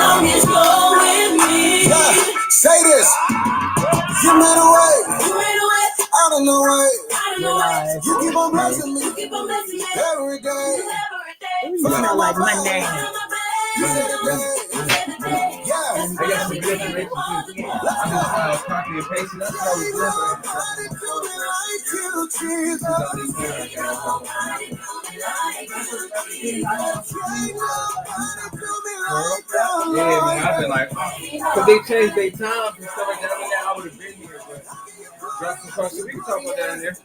long as you're with me. Yeah, say this. You made a way. You made a way. Out of no way. Out of the way. You keep on blessing me. You keep on blessing me. Every day. Every day. You smell like my name. You said it, babe. Yeah. I got some good information too. I'm just copy and pasting. That's how we do Nobody do me like you, Jesus. Ain't nobody do me like the Yeah, Lord. man, I've been like, because they changed their times and stuff like that. I mean, I would have been here, but drop some questions. We can talk about that in there.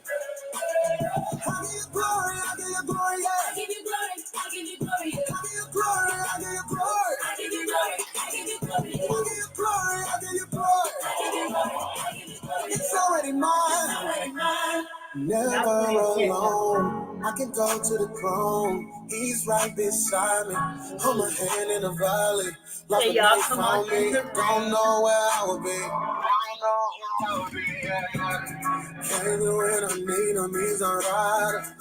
I give you glory, I give you glory, yeah. I give you glory. I give you glory. I give you glory, I give you glory. I give you glory. I give you glory. I give you glory, I give you glory. I give you glory. I give you glory. It's already mine. Already mine. Never alone. I can go to the throne. He's right beside me. Hold my hand in the valley. Like Hey, a y'all, knife come on on me. in the Don't know where I would be. Came in when I need him, he's a rider.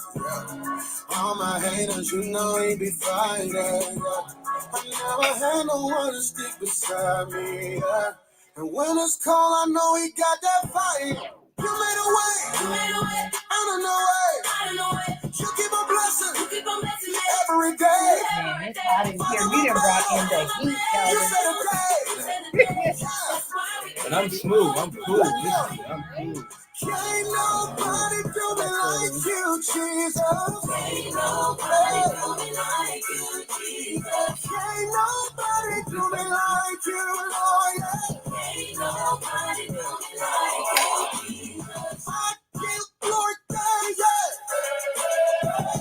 All my haters, you know he be fighting. I never had no one to stick beside me. And when it's cold, I know he got that fire. You made a way. You made a way. Out of no way. Out of the way. You keep on blessing You keep on blessing me. every day. Man, it's hot in here. You done brought in the heat, You Calvin. said a You day. said the day. That's why we But I'm smooth. I'm cool. I'm cool. Can't nobody do me like you, Jesus. Ain't nobody do me like you, Jesus. Can't nobody do me like you, Lord. Ain't nobody do me like you, Jesus. I give glory, yeah.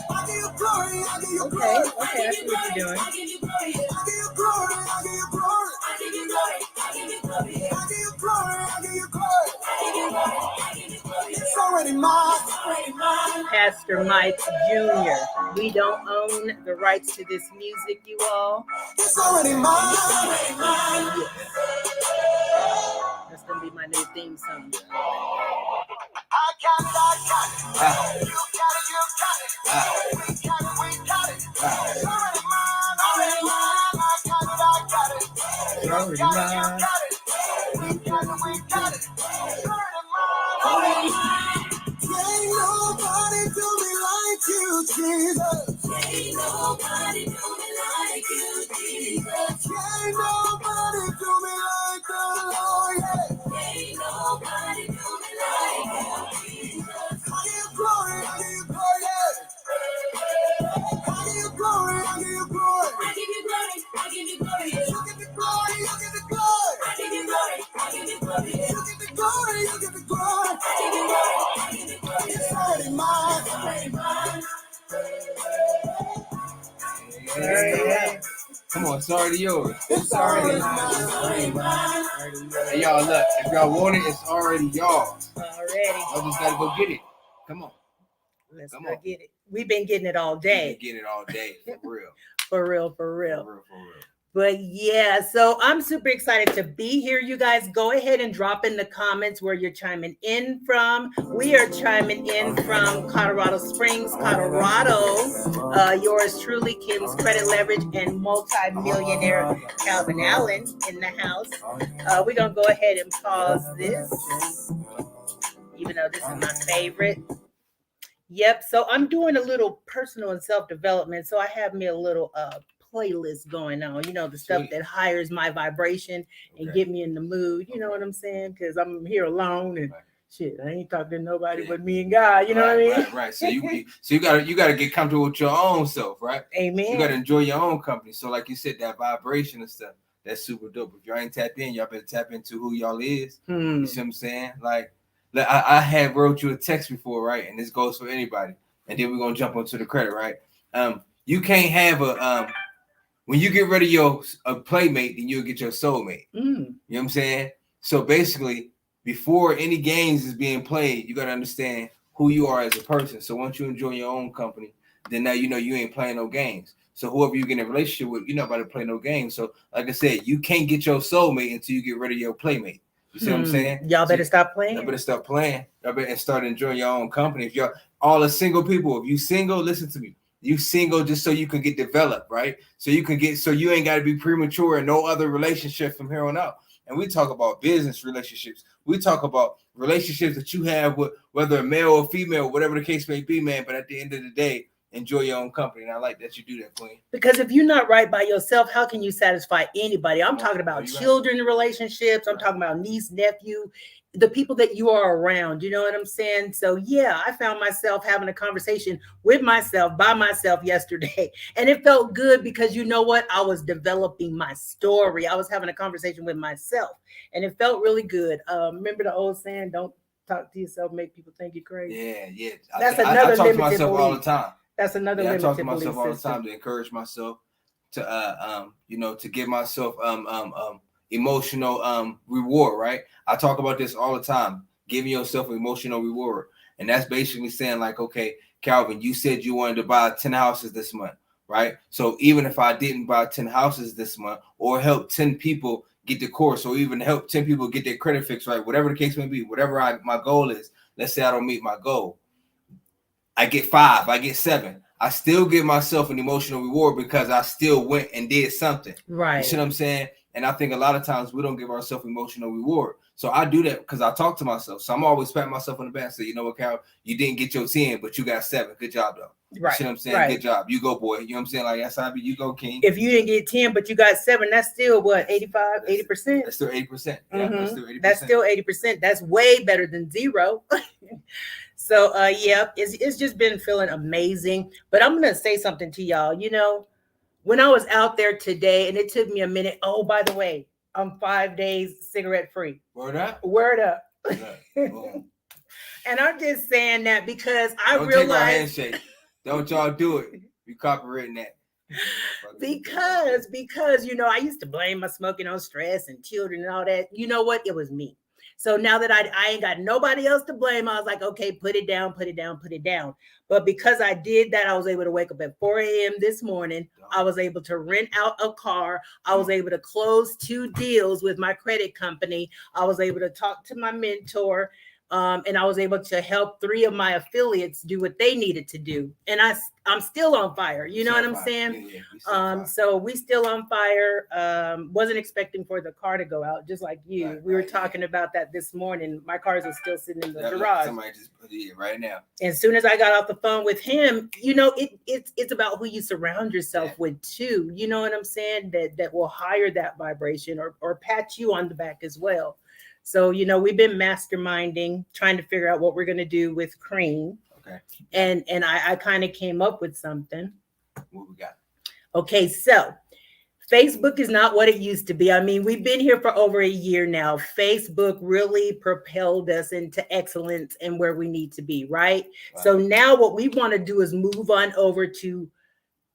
I give you glory, I give you Okay, glory. okay, I see what you're doing. I give you glory. I give you glory, I give you glory. I give you glory. I give you glory. I give you glory, I give you glory. I give you glory. I give you glory. It's already mine. Already mine. Pastor Mike Jr. We don't own the rights to this music, you all. It's already mine. Already mine. That's gonna be my new theme song. I got it. You got it, you got it. We got it, we got it. It's already mine. Already mine. I got it. It's already mine. We got it, we got it. It's already mine. Already mine. Ain't nobody do me like you, Jesus. Ain't nobody do me like you, Jesus. Ain't nobody do me like the Lord. Ain't nobody do me like you, Jesus. I give you glory, I give you glory. I give you glory, I give you glory. I give you glory. I give you glory. You give me glory, you give me glory. I give you glory. I give you glory. You give me glory, you give me glory. I give you glory. I give you glory. It's already mine. Already mine. Yeah. Come on, it's already yours. It's already Already mine. mine. Hey, y'all, look, if y'all want it, it's already y'all's. Already. Y'all just gotta go get it. Come on. Let's Come go on. get it. We've been getting it all You day. can get it all day, for real. For real, for For real. real, for real. But yeah, so I'm super excited to be here. You guys go ahead and drop in the comments where you're chiming in from. We are chiming in from Colorado Springs, Colorado. Yours truly, Kim's Credit Leverage and Multi-Millionaire Calvin Allen in the house. We're going to go ahead and pause this, even though this is my favorite. Yep, so I'm doing a little personal and self-development. So I have me a little playlist going on, you know, the stuff Sweet. that hires my vibration and Okay. get me in the mood, you know what I'm saying? Because I'm here alone and Right. shit, I ain't talking to nobody Yeah. but me and God, you know what I mean? Right. So you gotta get comfortable with your own self, right? Amen. You gotta enjoy your own company. So like you said, that vibration and stuff, that's super dope. If y'all ain't tapped in, y'all better tap into who y'all is. Hmm. You see what I'm saying? Like I had wrote you a text before, right? And this goes for anybody. And then we're gonna jump onto the credit, right? You can't have a when you get rid of a playmate, then you'll get your soulmate. Mm. You know what I'm saying? So basically, before any games is being played, you got to understand who you are as a person. So once you enjoy your own company, then now you know you ain't playing no games. So whoever you get in a relationship with, you're not about to play no games. So like I said, you can't get your soulmate until you get rid of your playmate. You see what I'm saying? Y'all better stop Y'all playing. better stop playing. Y'all better start enjoying your own company. If y'all all are single people, if you single, listen to me. You single just so you can get developed, right? So you ain't got to be premature in no other relationship from here on out. And we talk about business relationships. We talk about relationships that you have with whether a male or female, whatever the case may be, man. But at the end of the day, enjoy your own company. And I like that you do that, Queen. Because if you're not right by yourself, how can you satisfy anybody? I'm talking about you're right. children relationships. I'm talking about niece, nephew, the people that you are around. You know what I'm saying? So yeah, I found myself having a conversation with myself by myself yesterday. And it felt good because you know what? I was developing my story. I was having a conversation with myself. And it felt really good. Remember the old saying, don't talk to yourself, make people think you're crazy. Yeah. That's I another talk to limited myself all the belief. time. That's another I limited talk to myself belief all the system. time to encourage myself to to give myself emotional reward, right? I talk about this all the time, giving yourself emotional reward. And that's basically saying like, okay, Calvin, you said you wanted to buy 10 houses this month, right? So even if I didn't buy 10 houses this month or help 10 people get the course or even help 10 people get their credit fixed, right? Whatever the case may be, whatever my goal is, let's say I don't meet my goal. I get 5, I get 7. I still give myself an emotional reward because I still went and did something. Right. You see what I'm saying? And I think a lot of times we don't give ourselves emotional reward. So I do that because I talk to myself. So I'm always patting myself on the back and say, you know what, Cal, you didn't get your 10, but you got 7. Good job, though. Right. You see what I'm saying? Right. Good job. You go, boy. You know what I'm saying? Like, that's how you go, King. If you didn't get 10, but you got 7, that's still what, 85, 80%? That's still 80%. Yeah, Mm-hmm. that's still 80%. That's still 80%. That's way better than 0. So yeah, it's just been feeling amazing. But I'm gonna say something to y'all. You know, when I was out there today, and it took me a minute. Oh, by the way, I'm 5 days cigarette free. Word up. Word up. Boom. And I'm just saying that because Don't take our handshake. Don't y'all do it. You copywritten that. Because you know, I used to blame my smoking on stress and children and all that. You know what? It was me. So now that I ain't got nobody else to blame, I was like, okay, put it down. But because I did that, I was able to wake up at 4 a.m. this morning. I was able to rent out a car. I was able to close 2 deals with my credit company. I was able to talk to my mentor. And I was able to help 3 of my affiliates do what they needed to do. And I'm still on fire. You know what I'm saying? Yeah, so we still on fire. Wasn't expecting for the car to go out, just like you. Right, we were talking about that this morning. My cars are still sitting in the garage. Somebody just put it in right now. As soon as I got off the phone with him, you know, it's about who you surround yourself with too. You know what I'm saying? That will higher that vibration or pat you on the back as well. So, you know, we've been masterminding, trying to figure out what we're going to do with C.R.E.A.M. Okay. And I kind of came up with something. What we got? Okay, so Facebook is not what it used to be. I mean, we've been here for over a year now. Facebook really propelled us into excellence and where we need to be, right? So now what we want to do is move on over to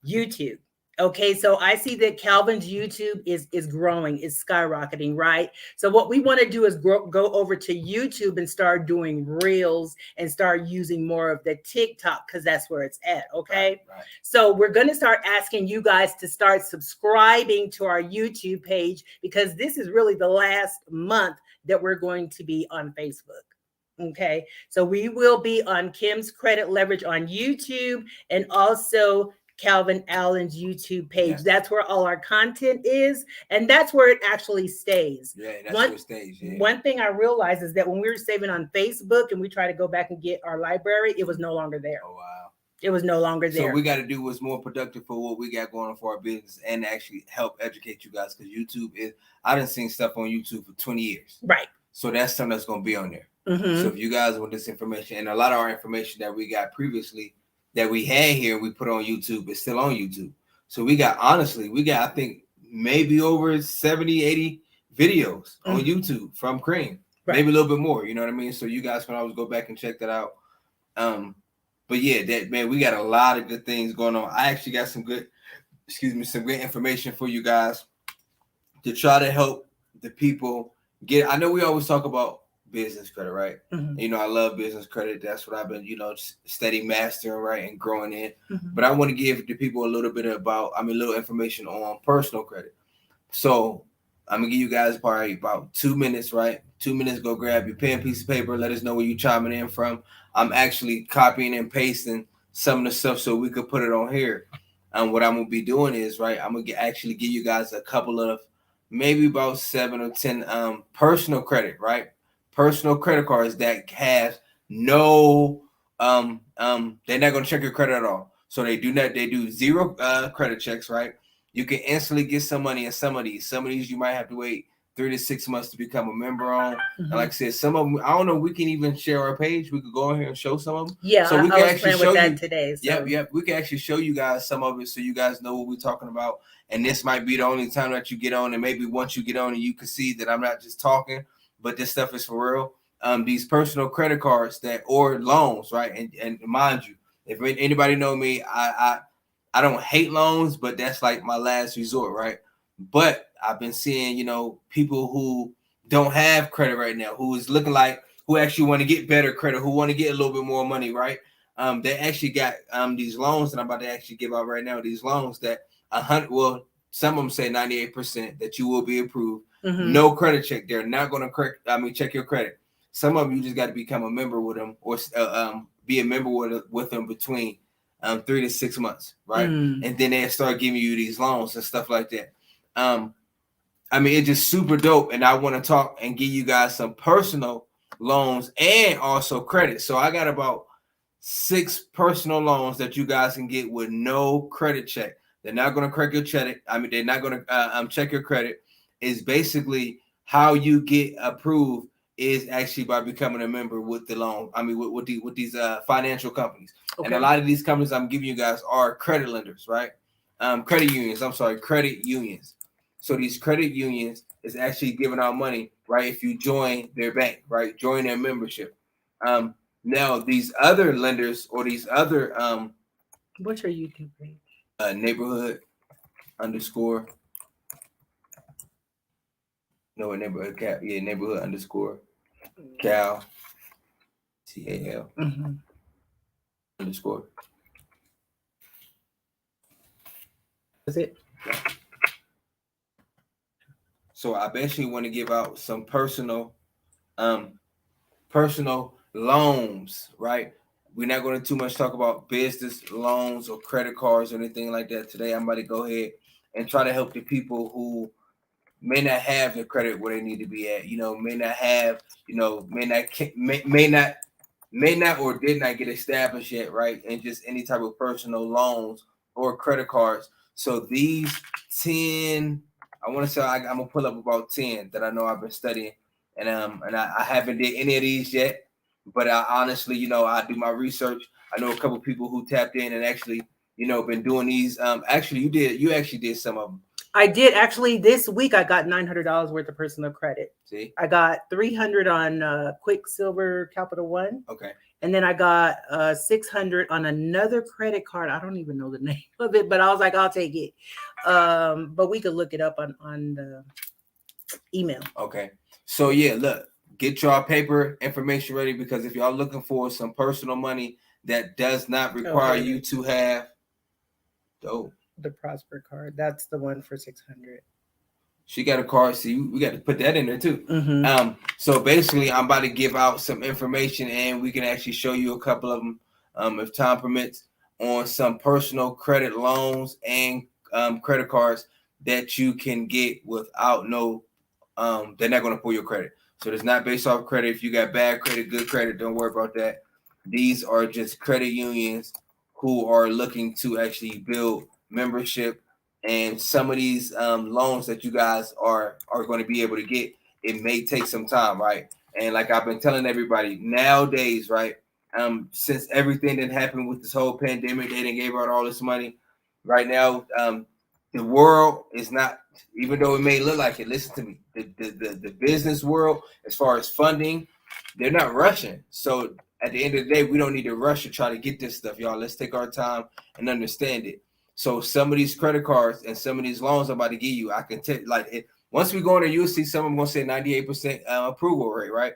YouTube. Okay, so I see that Calvin's YouTube is growing, is skyrocketing, right? So what we want to do is go over to YouTube and start doing reels and start using more of the TikTok because that's where it's at, okay? Right. So we're going to start asking you guys to start subscribing to our YouTube page because this is really the last month that we're going to be on Facebook. Okay, so we will be on Kim's Credit Leverage on YouTube and also Calvin Allen's YouTube page. Yes. That's where all our content is, and that's where it actually stays. Yeah, that's where it stays. Yeah. One thing I realized is that when we were saving on Facebook and we tried to go back and get our library, it was no longer there. Oh wow. It was no longer there. So we got to do what's more productive for what we got going on for our business and actually help educate you guys because YouTube is, I done seen stuff on YouTube for 20 years. Right. So that's something that's going to be on there. Mm-hmm. So if you guys want this information and a lot of our information that we got previously that we had here, we put on YouTube, it's still on YouTube. So we got, I think maybe over 70, 80 videos on YouTube from C.R.E.A.M. Right. Maybe a little bit more, you know what I mean? So you guys can always go back and check that out. But yeah, we got a lot of good things going on. I actually got some good information for you guys to try to help the people get. I know we always talk about business credit, right? Mm-hmm. You know, I love business credit. That's what I've been, steady mastering, right, and growing in. Mm-hmm. But I want to give the people a little information on personal credit. So I'm gonna give you guys probably about 2 minutes, right? 2 minutes, go grab your pen, piece of paper, let us know where you're chiming in from. I'm actually copying and pasting some of the stuff so we could put it on here. What I'm gonna be doing is right. I'm gonna actually give you guys a couple of maybe about 7 or 10 personal credit, right? Personal credit cards that have no they're not gonna check your credit at all. So they do zero credit checks, right? You can instantly get some money in some of these. Some of these you might have to wait 3 to 6 months to become a member on. And like I said, some of them, I don't know, we can even share our page. We could go in here and show some of them. Yeah, so we I can was actually playing show with that you today. So. Yep. We can actually show you guys some of it so you guys know what we're talking about. And this might be the only time that you get on. And maybe once you get on and you can see that I'm not just talking, but this stuff is for real. These personal credit cards or loans, right? And mind you, if anybody know me, I don't hate loans, but that's like my last resort, right? But I've been seeing, people who don't have credit right now, who is looking like, who actually want to get better credit, who want to get a little bit more money, right? They actually got these loans that I'm about to actually give out right now. These loans that some of them say 98% that you will be approved. No credit check. They're not going to check your credit. Some of them you just got to become a member with them or be a member with them between 3 to 6 months, right? And then they start giving you these loans and stuff like that. It's just super dope. And I want to talk and give you guys some personal loans and also credit. So I got about 6 personal loans that you guys can get with no credit check. They're not going to crack your credit. They're not going to check your credit. Is basically how you get approved is actually by becoming a member with the loan. With these financial companies. Okay. And a lot of these companies I'm giving you guys are credit lenders, right? Credit unions. So these credit unions is actually giving out money, right? If you join their bank, right? Join their membership. Now these other lenders or these other what's your YouTube page? Neighborhood underscore. No, neighborhood cap. Yeah, neighborhood underscore Cal. CAL underscore. Is it? So I basically want to give out some personal loans, right? We're not going to too much talk about business loans or credit cards or anything like that today. I'm about to go ahead and try to help the people who may not have the credit where they need to be at. May not have, may not or did not get established yet, right? And just any type of personal loans or credit cards. So these 10, I want to say I'm gonna pull up about 10 that I know I've been studying, and I haven't did any of these yet. But I honestly, I do my research. I know a couple of people who tapped in and actually, been doing these. Actually, you actually did some of them. I did actually this week. I got $900 worth of personal credit. See, I got 300 on Quicksilver Capital One. Okay, and then I got 600 on another credit card. I don't even know the name of it, but I was like, I'll take it. But we could look it up on the email. Okay, so yeah, look, get your paper information ready because if y'all looking for some personal money that does not require you to have, the Prosper card. That's the one for 600. She got a card. See, we got to put that in there too. So basically, I'm about to give out some information, and we can actually show you a couple of them, if time permits, on some personal credit loans and credit cards that you can get without they're not going to pull your credit. So it's not based off credit. If you got bad credit, good credit, don't worry about that. These are just credit unions who are looking to actually build membership, and some of these loans that you guys are going to be able to get, it may take some time, right? And like I've been telling everybody nowadays, right? Since everything that happened with this whole pandemic, they didn't give out all this money. Right now, the world is not, even though it may look like it. Listen to me, the business world, as far as funding, they're not rushing. So at the end of the day, we don't need to rush to try to get this stuff, y'all. Let's take our time and understand it. So some of these credit cards and some of these loans I'm about to give you, I can tell, once we go in there, you'll see some of them going to say 98% approval rate, right?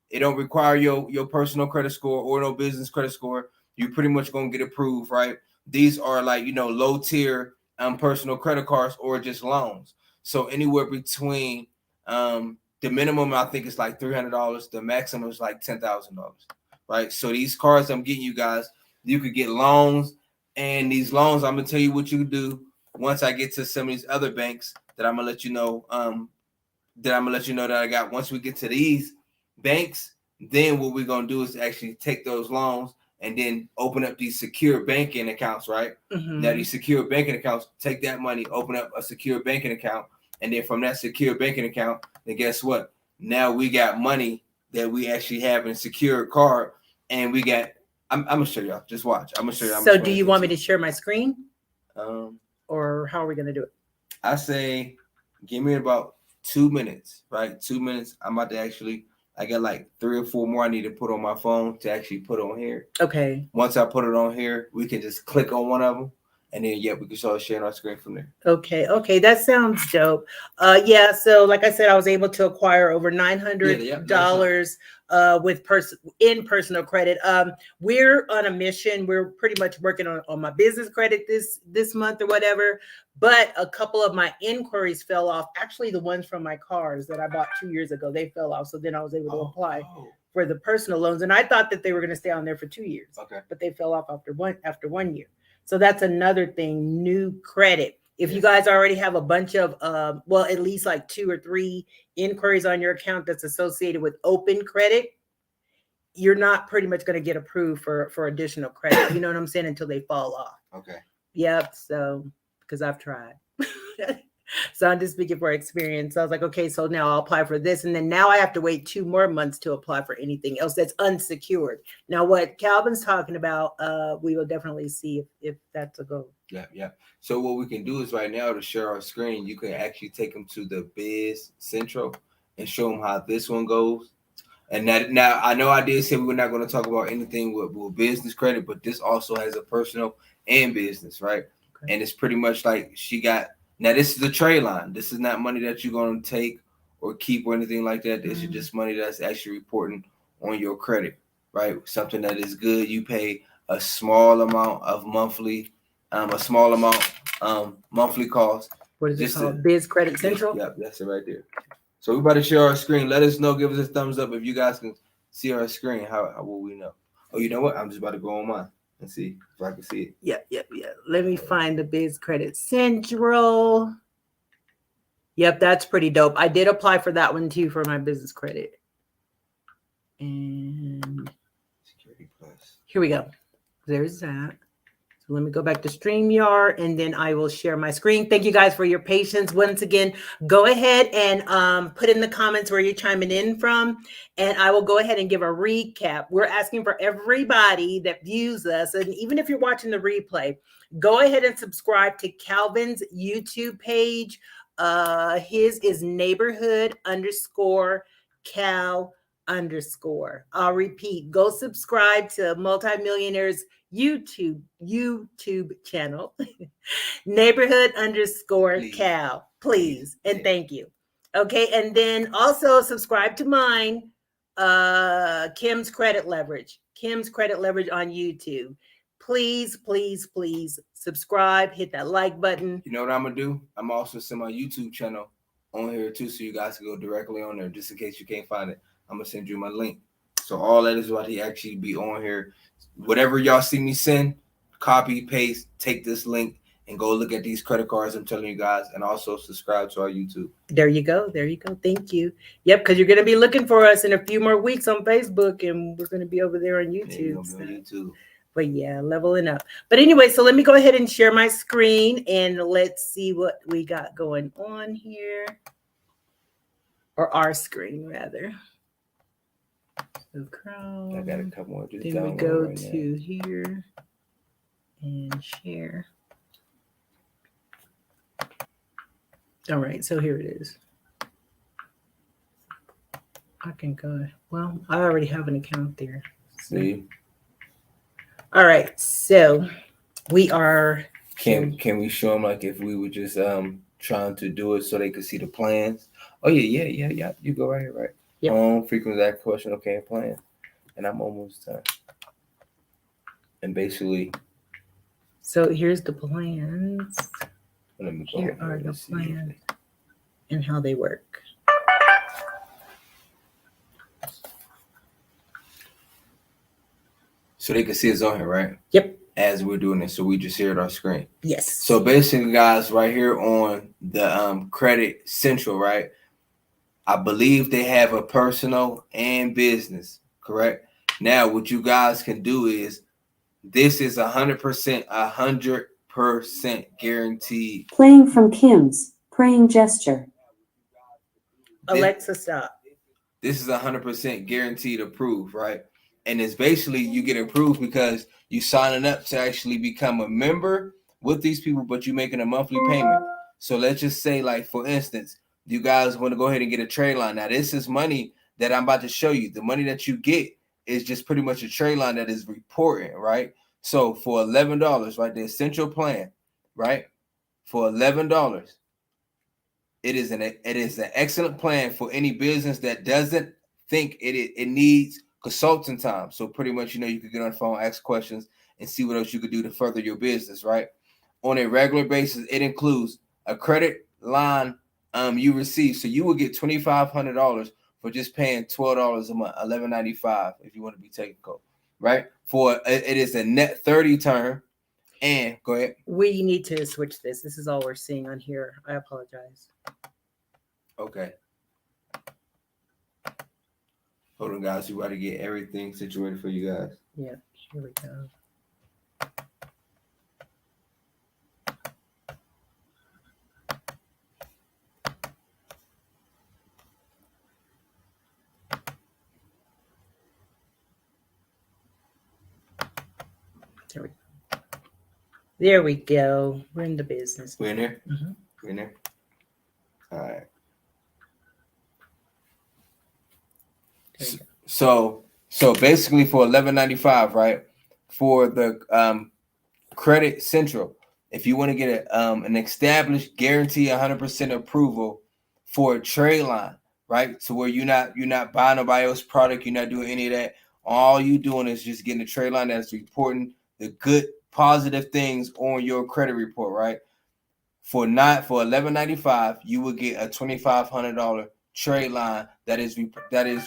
It don't require your personal credit score or no business credit score. You pretty much going to get approved, right? These are low tier personal credit cards or just loans. So anywhere between the minimum, I think, is like $300. The maximum is like $10,000, right? So these cards I'm getting you guys, You could get loans, and these loans, I'm gonna tell you what you do once I get to some of these other banks that I'm gonna let you know. That I got. Once we get to these banks, then what we're gonna do is actually take those loans and then open up these secure banking accounts, right? Mm-hmm. Now these secure banking accounts, take that money, open up a secure banking account, and then from that secure banking account, then guess what? Now we got money that we actually have in a secure card, and we got. I'm gonna show y'all. Just watch. I'm gonna show you. So, do you want me to share my screen, Um, or how are we gonna do it? I say, give me about 2 minutes, right? 2 minutes. I'm about to actually. I got like 3 or 4 more I need to put on my phone to actually put on here. Okay. Once I put it on here, we can just click on one of them, and then we can start sharing our screen from there. Okay, that sounds dope. Yeah. So, like I said, I was able to acquire over $900 with personal credit. We're on a mission. We're pretty much working on my business credit this month or whatever. But a couple of my inquiries fell off. Actually, the ones from my cars that I bought 2 years ago, they fell off. So then I was able to apply for the personal loans, and I thought that they were going to stay on there for 2 years. Okay. But they fell off after 1 year. So that's another thing, new credit. If you guys already have a bunch of, at least like 2 or 3 inquiries on your account that's associated with open credit, you're not pretty much going to get approved for additional credit. You know what I'm saying? Until they fall off. Okay. Yep. So, because I've tried. So I'm just speaking for experience. So I was like, okay, so now I'll apply for this. And then now I have to wait 2 more months to apply for anything else that's unsecured. Now, what Calvin's talking about, we will definitely see if that's a go. Yeah. So what we can do is right now to share our screen, you can actually take them to the Biz Central and show them how this one goes. And now I know I did say we were not going to talk about anything with business credit, but this also has a personal and business, right? Okay. And it's pretty much like she got. Now, this is a trade line. This is not money that you're going to take or keep or anything like that. This is just money that's actually reporting on your credit, right? Something that is good. You pay a small amount of monthly cost. What is it called? Biz Credit Central? Yep, that's it right there. So we're about to share our screen. Let us know. Give us a thumbs up if you guys can see our screen. How will we know? Oh, you know what? I'm just about to go on mine and see if I can see it. Yeah. Let me find the Biz Credit Central. Yep, that's pretty dope. I did apply for that one too for my business credit. And Security Plus. Here we go. There's that. So let me go back to StreamYard and then I will share my screen. Thank you guys for your patience. Once again, go ahead and put in the comments where you're chiming in from, and I will go ahead and give a recap. We're asking for everybody that views us, and even if you're watching the replay, go ahead and subscribe to Calvin's YouTube page. His is neighborhood_Cal_. I'll repeat, go subscribe to Multi-Millionaire's YouTube channel, neighborhood_Cal, please. And thank you. Okay. And then also subscribe to mine, Kim's Credit Leverage on YouTube. Please subscribe, hit that like button. You know what I'm gonna do? I'm also send my YouTube channel on here too, so you guys can go directly on there just in case you can't find it. I'm gonna send you my link. So all that is what he actually be on here. Whatever y'all see me send, copy, paste, take this link and go look at these credit cards I'm telling you guys, and also subscribe to our YouTube. There you go. Thank you. Yep, because you're gonna be looking for us in a few more weeks on Facebook, and we're gonna be over there on YouTube. But yeah, leveling up. But anyway, so let me go ahead and share my screen and let's see what we got going on here. Or our screen, rather. So Chrome. I got a couple more. Then we go to here and share. All right, so here it is. I can go. Well, I already have an account there. See. All right, so we are. Can we show them like if we were just trying to do it so they could see the plans? Oh yeah. You go right here, right? Yep. Frequent that question, okay, plan. And I'm almost done. And basically. So here's the plans. Let me go. Here are the plans and how they work. So they can see us on here, right? Yep. As we're doing this, so we just hear it on screen. Yes. So basically, guys, right here on the Credit Central, right? I believe they have a personal and business, correct? Now, what you guys can do is this is 100% guaranteed. Playing from Kim's praying gesture. Alexa, stop. This is 100% guaranteed approved, right? And it's basically you get approved because you signing up to actually become a member with these people, but you're making a monthly payment. So let's just say, like, for instance, you guys want to go ahead and get a trade line. Now, this is money that I'm about to show you. The money that you get is just pretty much a trade line that is reporting, right? So for $11, right, the essential plan, right, for $11, it is an excellent plan for any business that doesn't think it needs consulting time. So pretty much, you could get on the phone, ask questions, and see what else you could do to further your business, right? On a regular basis, it includes a credit line you receive. So you will get $2,500 for just paying $12 a month, $11.95 if you want to be technical, right? For it is a net 30 term. And go ahead. We need to switch this. This is all we're seeing on here. I apologize. Okay. Hold on, guys. We about to get everything situated for you guys. Yeah, here we go. There we go. We're in the business. We're in there? Mm-hmm. We're in there? All right. So basically for $11.95, right? For the Credit Central, if you want to get an established guarantee 100% approval for a trade line, right? So where you're not buying nobody else's product, you're not doing any of that. All you doing is just getting a trade line that's reporting the good positive things on your credit report, right? For $11.95, you will get a $2,500 trade line that is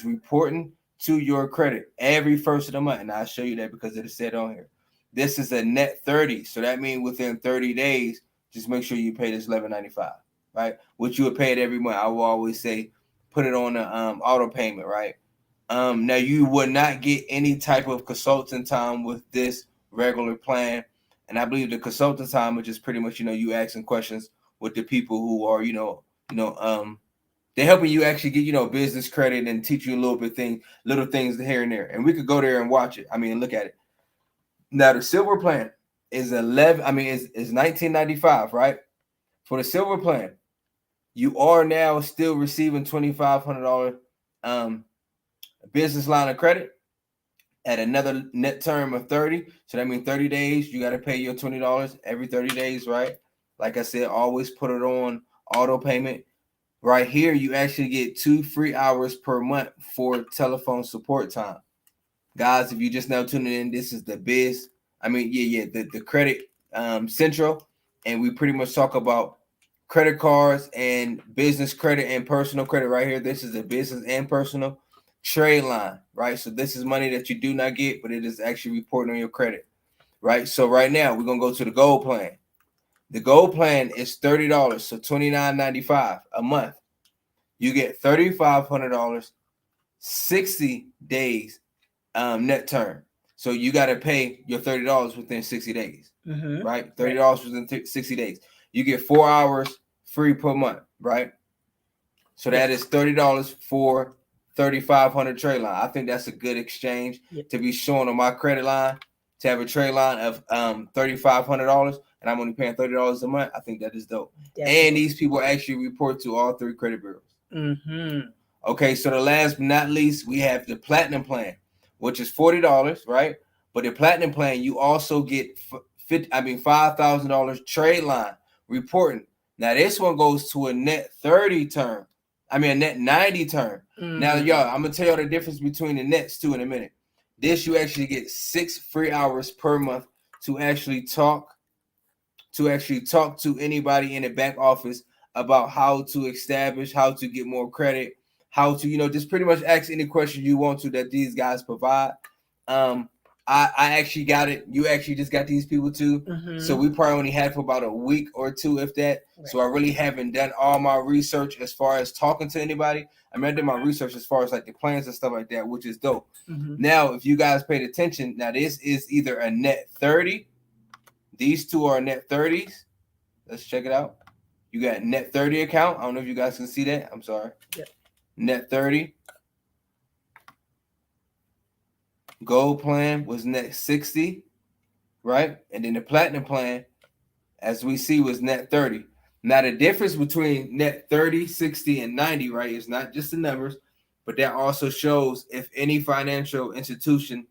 reporting to your credit every first of the month. And I'll show you that because it is said on here. This is a net 30. So that means within 30 days, just make sure you pay this $11.95, right? Which you would pay it every month. I will always say, put it on the auto payment, right? Now you would not get any type of consulting time with this regular plan. And I believe the consulting time is just pretty much, you asking questions with the people who are, they're helping you actually get, business credit and teach you a little little things here and there. And we could go there and watch it. I mean, look at it. Now the silver plan is is $19.95, right? For the silver plan, you are now still receiving $2,500 business line of credit at another net term of 30. So that means 30 days, you got to pay your $20 every 30 days, right? Like I said, always put it on auto payment. Right here, you actually get 2 free hours per month for telephone support time. Guys, if you just now tuning in, this is the biz. I mean, the Credit Central. And we pretty much talk about credit cards and business credit and personal credit right here. This is a business and personal trade line, right? So this is money that you do not get, but it is actually reporting on your credit, right? So right now, we're going to go to the gold plan. The gold plan is $30, so $29.95 a month. You get $3,500, 60 days net term. So you got to pay your $30 within 60 days, right? $30 within 60 days. You get 4 hours free per month, right? So that is $30 for 3,500 trade line. I think that's a good exchange to be shown on my credit line, to have a trade line of $3,500, and I'm only paying $30 a month. I think that is dope. Definitely. And these people actually report to all 3 credit bureaus. Okay, so the last but not least, we have the platinum plan, which is $40, right? But the platinum plan, you also get $5,000 trade line reporting. Now this one goes to a net 30 term. A net 90 term. Now, y'all, I'm gonna tell y'all the difference between the nets too in a minute. This you actually get 6 free hours per month to actually talk to anybody in the back office about how to establish, how to get more credit, how to, just pretty much ask any question you want to that these guys provide. I actually got it. You actually just got these people too. Mhm. So we probably only had for about a week or two, if that. Right. So I really haven't done all my research as far as talking to anybody. I mean, I did my research as far as like the plans and stuff like that, which is dope. Mhm. Now, if you guys paid attention, now this is either a net 30. These two are net 30s. Let's check it out. You got net 30 account. I don't know if you guys can see that. I'm sorry. Yep. Net 30. Gold plan was net 60, right? And then the platinum plan, as we see, was net 30. Now, the difference between net 30, 60, and 90, right, is not just the numbers, but that also shows if any financial institution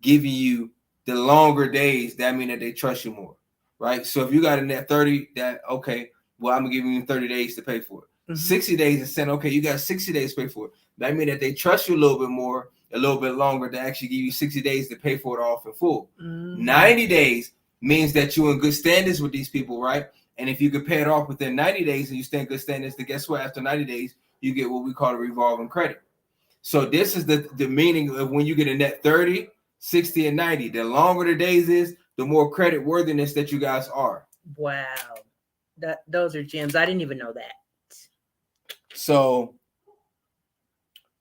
giving you the longer days, that means that they trust you more, right? So if you got a net 30, that, okay, well, I'm giving you 30 days to pay for it. 60 days is saying, okay, you got 60 days to pay for it. That means that they trust you a little bit more, a little bit longer to actually give you 60 days to pay for it off in full. 90 days means that you're in good standings with these people, right? And if you can pay it off within 90 days and you stay in good standings, then guess what? After 90 days, you get what we call a revolving credit. So this is the meaning of when you get a net 30, 60, and 90. The longer the days is, the more credit worthiness that you guys are. Wow. Those are gems. I didn't even know that. So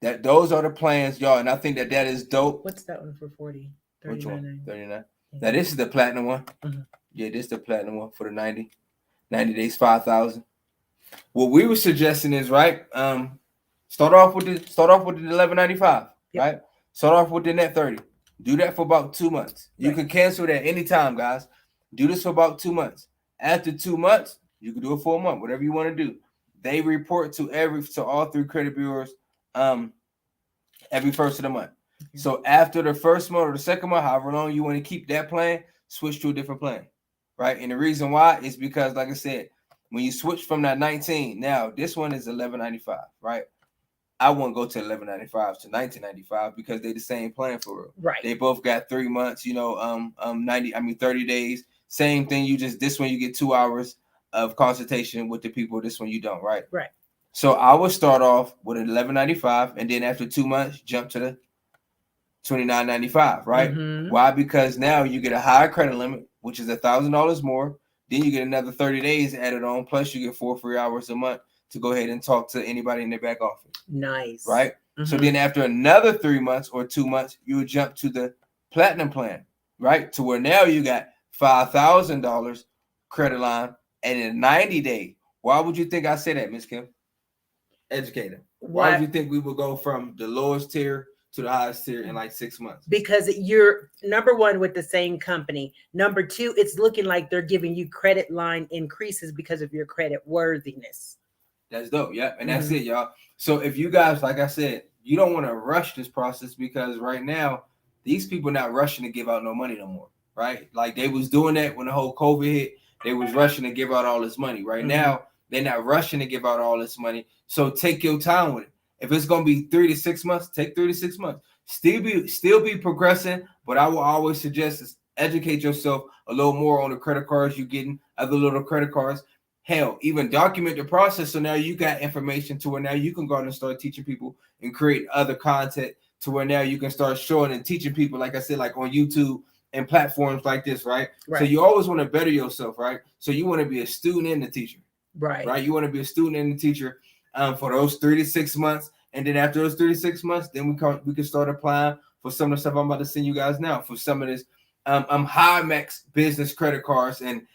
those are the plans, y'all, and I think that is dope. What's that one for 40? Which one? 39. Yeah. Now this is the platinum one. Yeah, this is the platinum one for the 90. 90 days, 5,000. What we were suggesting is, right, start off with the 1195, right? Start off with the net 30. Do that for about 2 months. You can cancel that anytime, guys. Do this for about 2 months. After 2 months, you can do it for a month, whatever you want to do. They report to all three credit bureaus every first of the month. So after the first month or the second month, however long you want to keep that plan, switch to a different plan, right? And the reason why is because, like I said, when you switch from that 19, now this one is 1195, right? I won't go to 1195 to 1995 because they're the same plan for real. Right. They both got 3 months, 30 days. Same thing. You just, this one you get 2 hours of consultation with the people. This one you don't, right? Right. So I would start off with 1195, and then after 2 months, jump to the 29.95, right? Why? Because now you get a higher credit limit, which is $1,000 more. Then you get another 30 days added on, plus you get 4 free hours a month to go ahead and talk to anybody in their back office. Nice. Right? So then after another 3 months or 2 months, you would jump to the platinum plan, right? To where now you got $5,000 credit line and in 90 days. Why would you think I say that, Miss Kim? Educator. Why would you think we would go from the lowest tier to the highest tier in like 6 months? Because you're number one with the same company. Number two, it's looking like they're giving you credit line increases because of your credit worthiness. That's dope. Yeah. And that's it, y'all. So if you guys, like I said, you don't want to rush this process because right now, these people not rushing to give out no money no more, right? Like they was doing that when the whole COVID hit. They was rushing to give out all this money. Right now, they're not rushing to give out all this money. So take your time with it. If it's going to be 3 to 6 months, take 3 to 6 months. Still be progressing, but I will always suggest is educate yourself a little more on the credit cards you're getting, other little credit cards. Hell, even document the process so now you got information to where now you can go out and start teaching people and create other content to where now you can start showing and teaching people, like I said, like on YouTube and platforms like this, right? So you always want to better yourself, right? So you want to be a student and a teacher, right? You want to be a student and a teacher for those 3 to 6 months. And then after those 3 to 6 months, then we can start applying for some of the stuff I'm about to send you guys now for some of this high max business credit cards and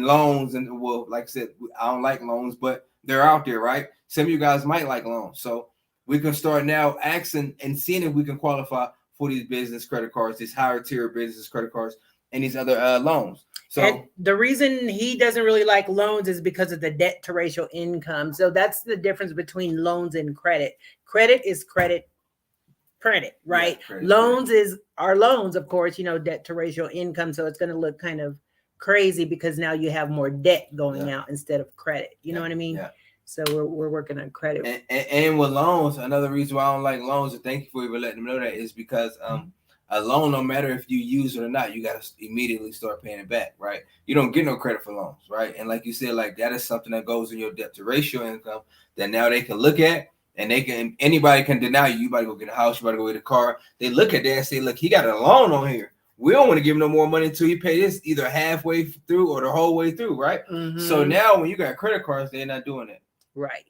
loans. And well, like I said, I don't like loans, but they're out there, right? Some of you guys might like loans. So we can start now asking and seeing if we can qualify for these business credit cards, these higher tier business credit cards, and these other loans. So and the reason he doesn't really like loans is because of the debt to ratio income. So that's the difference between loans and credit. Credit is credit, right? Yeah, loans is our loans, of course, debt to ratio income. So it's going to look kind of crazy because now you have more debt going out instead of credit. You know what I mean? Yeah. So we're working on credit. And with loans, another reason why I don't like loans, and thank you for even letting them know that, is because a loan, no matter if you use it or not, you got to immediately start paying it back, right? You don't get no credit for loans, right? And like you said, like that is something that goes in your debt to ratio income that now they can look at And anybody can deny you. You about to go get a house, you about to go get a car. They look at that and say, look, he got a loan on here. We don't want to give him no more money until he pay this either halfway through or the whole way through, right? Mm-hmm. So now when you got credit cards, they're not doing that. Right.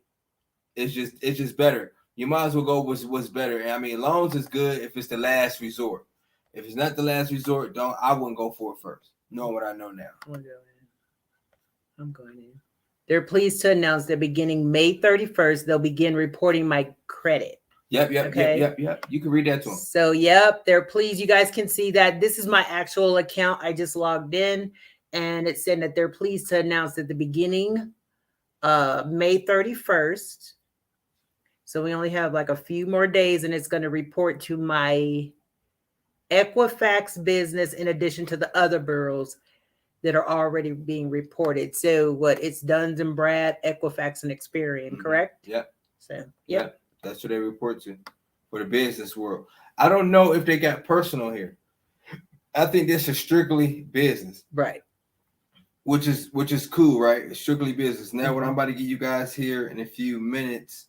It's just better. You might as well go with what's better. I mean, loans is good if it's the last resort. If it's not the last resort, I wouldn't go for it first. Knowing what I know now. I'm going in. They're pleased to announce that beginning May 31st, they'll begin reporting my credit. Yep. You can read that to them. So, they're pleased. You guys can see that this is my actual account. I just logged in, and it said that they're pleased to announce at the beginning May 31st. So we only have like a few more days, and it's going to report to my Equifax business in addition to the other bureaus that are already being reported. So it's Duns and Brad, Equifax, and Experian, correct? Yep. So, yep. That's what they report to for the business world. I don't know if they got personal here. I think this is strictly business. Right. Which is cool, right? It's strictly business. Now, what I'm about to give you guys here in a few minutes,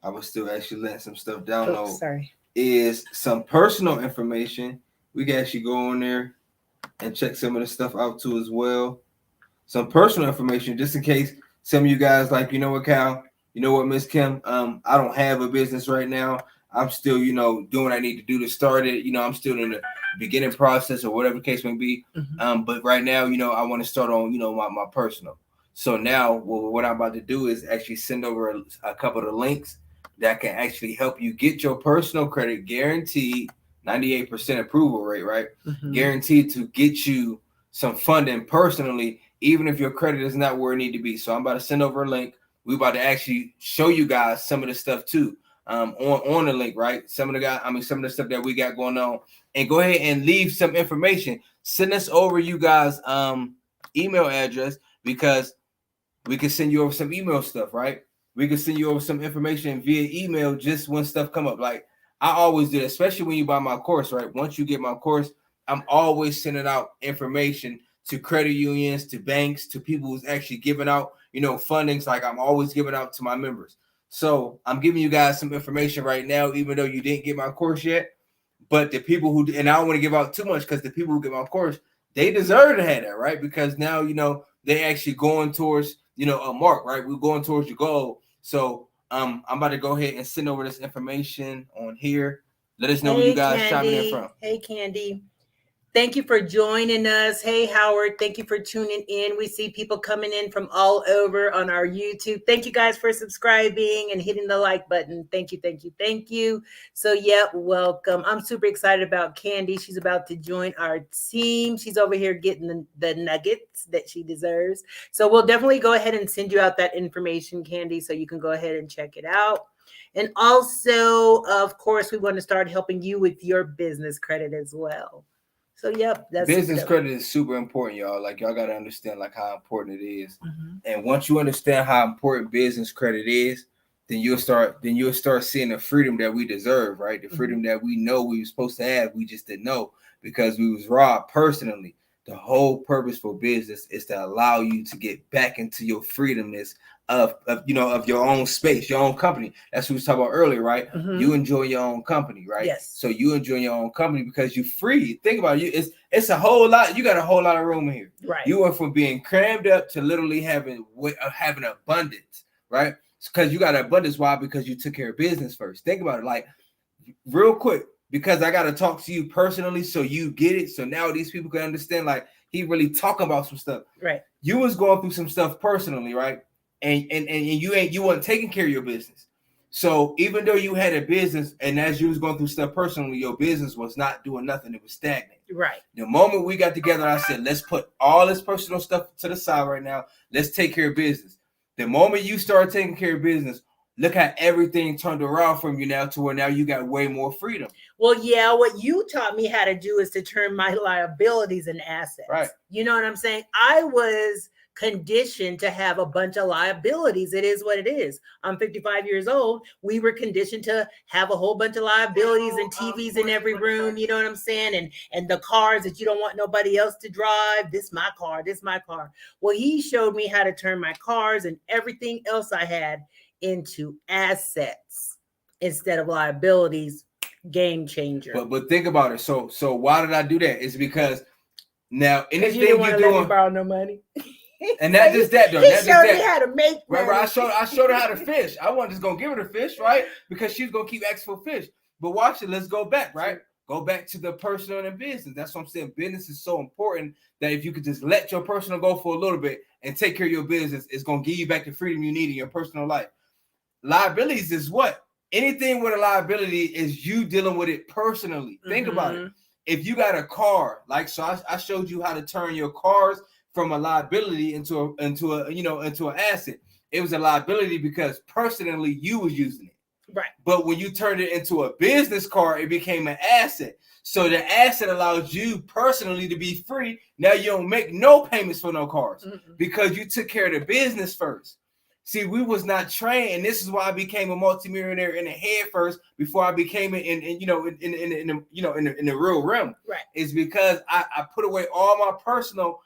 I was still actually letting some stuff download. Is some personal information. We can actually go on there and check some of the stuff out too as well. Some personal information, just in case some of you guys like, you know what, Cal? You know what, Miss Kim? I don't have a business right now. I'm still, doing what I need to do to start it. I'm still in the beginning process or whatever the case may be. Mm-hmm. But right now, I want to start on, my personal. So now what I'm about to do is actually send over a couple of the links that can actually help you get your personal credit guaranteed, 98% approval rate, right? Mm-hmm. Guaranteed to get you some funding personally, even if your credit is not where it need to be. So I'm about to send over a link. We're about to actually show you guys some of the stuff too, on the link, right? Some of the stuff that we got going on. And go ahead and leave some information. Send us over you guys' email address, because we can send you over some email stuff, right? We can send you over some information via email just when stuff come up. Like I always do, especially when you buy my course, right? Once you get my course, I'm always sending out information to credit unions, to banks, to people who's actually giving out, fundings. Like I'm always giving out to my members. So I'm giving you guys some information right now, even though you didn't get my course yet. But the people who, and I don't want to give out too much, because the people who get my course, they deserve to have that, right? Because now, they actually going towards, a mark, right? We're going towards your goal. So I'm about to go ahead and send over this information on here. Let us know where you guys chiming in from. Hey, Candy. Thank you for joining us. Hey, Howard. Thank you for tuning in. We see people coming in from all over on our YouTube. Thank you guys for subscribing and hitting the like button. Thank you. So, welcome. I'm super excited about Candy. She's about to join our team. She's over here getting the nuggets that she deserves. So we'll definitely go ahead and send you out that information, Candy, so you can go ahead and check it out. And also, of course, we want to start helping you with your business credit as well. So, that's business credit is super important, y'all. Like y'all got to understand like how important it is. Mm-hmm. And once you understand how important business credit is, then you'll start seeing the freedom that we deserve, right? The freedom that we know we were supposed to have. We just didn't know because we was robbed personally. The whole purpose for business is to allow you to get back into your freedomness of your own space, your own company. That's what we was talking about earlier, right? Mm-hmm. You enjoy your own company, right? Yes. So you enjoy your own company because you're free. Think about it. It's a whole lot. You got a whole lot of room here. Right. You went from being crammed up to literally having abundance, right? Because you got abundance. Why? Because you took care of business first. Think about it. Like real quick. Because I got to talk to you personally so you get it. So now these people can understand, like, he really talking about some stuff. Right. You was going through some stuff personally, right? And you weren't taking care of your business. So even though you had a business and as you was going through stuff personally, your business was not doing nothing. It was stagnant. Right. The moment we got together, I said, let's put all this personal stuff to the side right now. Let's take care of business. The moment you start taking care of business, look how everything turned around from you now to where now you got way more freedom. Well, what you taught me how to do is to turn my liabilities into assets. Right. You know what I'm saying? I was conditioned to have a bunch of liabilities. It is what it is. I'm 55 years old. We were conditioned to have a whole bunch of liabilities and TVs in every room. You know what I'm saying? And the cars that you don't want nobody else to drive. This my car. Well, he showed me how to turn my cars and everything else I had into assets instead of liabilities. Game changer. But think about it. So why did I do that? It's because now Because anything you didn't want to let me doing, borrow no money. and not just that though. He Not just showed me that. how to make money. Right, I showed her how to fish. I wasn't just gonna give her the fish, right? Because she's gonna keep asking for fish. But watch it. Let's go back, right? Go back to the personal and business. That's what I'm saying. Business is so important that if you could just let your personal go for a little bit and take care of your business, it's gonna give you back the freedom you need in your personal life. Liabilities is what? Anything with a liability is you dealing with it personally. Think about it. If you got a car, like I showed you how to turn your cars from a liability into an asset. It was a liability because personally you was using it. Right. But when you turned it into a business card, it became an asset. So the asset allows you personally to be free. Now you don't make no payments for no cars because you took care of the business first. See, we was not trained, and this is why I became a multimillionaire in the head first before I became it in the real realm. Right. It's because I put away all my personal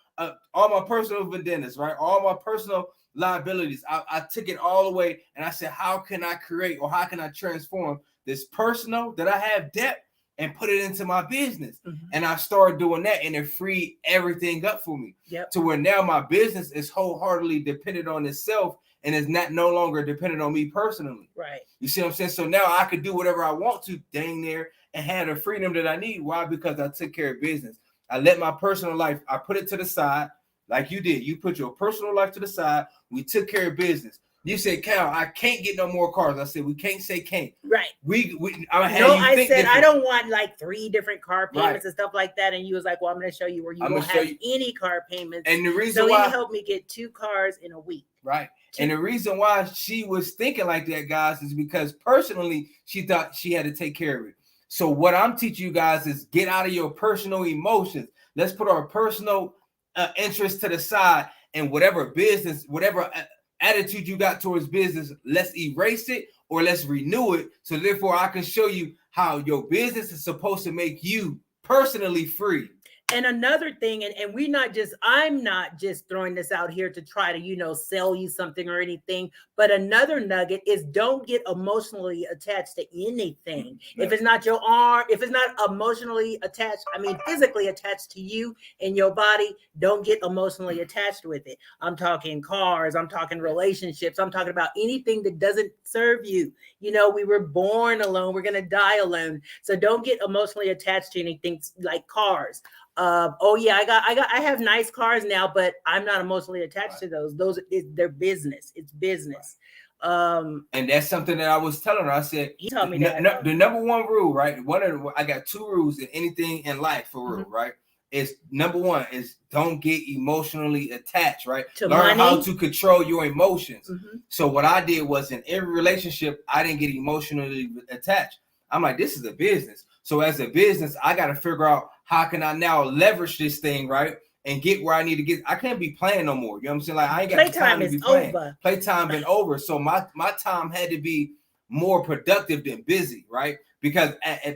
vendettas, right? All my personal liabilities. I took it all away, and I said, how can I create or how can I transform this personal that I have debt and put it into my business? And I started doing that, and it freed everything up for me. To where now my business is wholeheartedly dependent on itself. And it's not no longer dependent on me personally. Right. You see what I'm saying? So now I could do whatever I want to, dang there, and have the freedom that I need. Why? Because I took care of business. I let my personal life, I put it to the side, like you did. You put your personal life to the side. We took care of business. You said, Cal, I can't get no more cars. I said, we can't say can't. Right. I said, I don't want like 3 different car payments right. and stuff like that. And you was like, well, I'm going to show you where you won't have any car payments. And the reason why he helped me get 2 cars in a week. Right. And the reason why she was thinking like that, guys, is because personally, she thought she had to take care of it. So what I'm teaching you guys is get out of your personal emotions. Let's put our personal interest to the side, and whatever business, whatever attitude you got towards business, let's erase it or let's renew it. So therefore, I can show you how your business is supposed to make you personally free. And another thing, and I'm not just throwing this out here to try to, sell you something or anything, but another nugget is don't get emotionally attached to anything. Right. If it's not your arm, if it's not emotionally attached, physically attached to you and your body, don't get emotionally attached with it. I'm talking cars, I'm talking relationships, I'm talking about anything that doesn't serve you. We were born alone, we're going to die alone. So don't get emotionally attached to anything like cars. I have nice cars now, but I'm not emotionally attached to those. They're business. It's business. And that's something that I was telling her. I said, he told me that. The number one rule, right? I got 2 rules in anything in life for real, right? Is number 1 is don't get emotionally attached, right? Learn how to control your emotions. So what I did was in every relationship, I didn't get emotionally attached. I'm like, this is a business. So as a business, I got to figure out how can I now leverage this thing, right? And get where I need to get. I can't be playing no more. You know what I'm saying? Like I ain't got the time to be playing. Playtime been over. So my time had to be more productive than busy, right? Because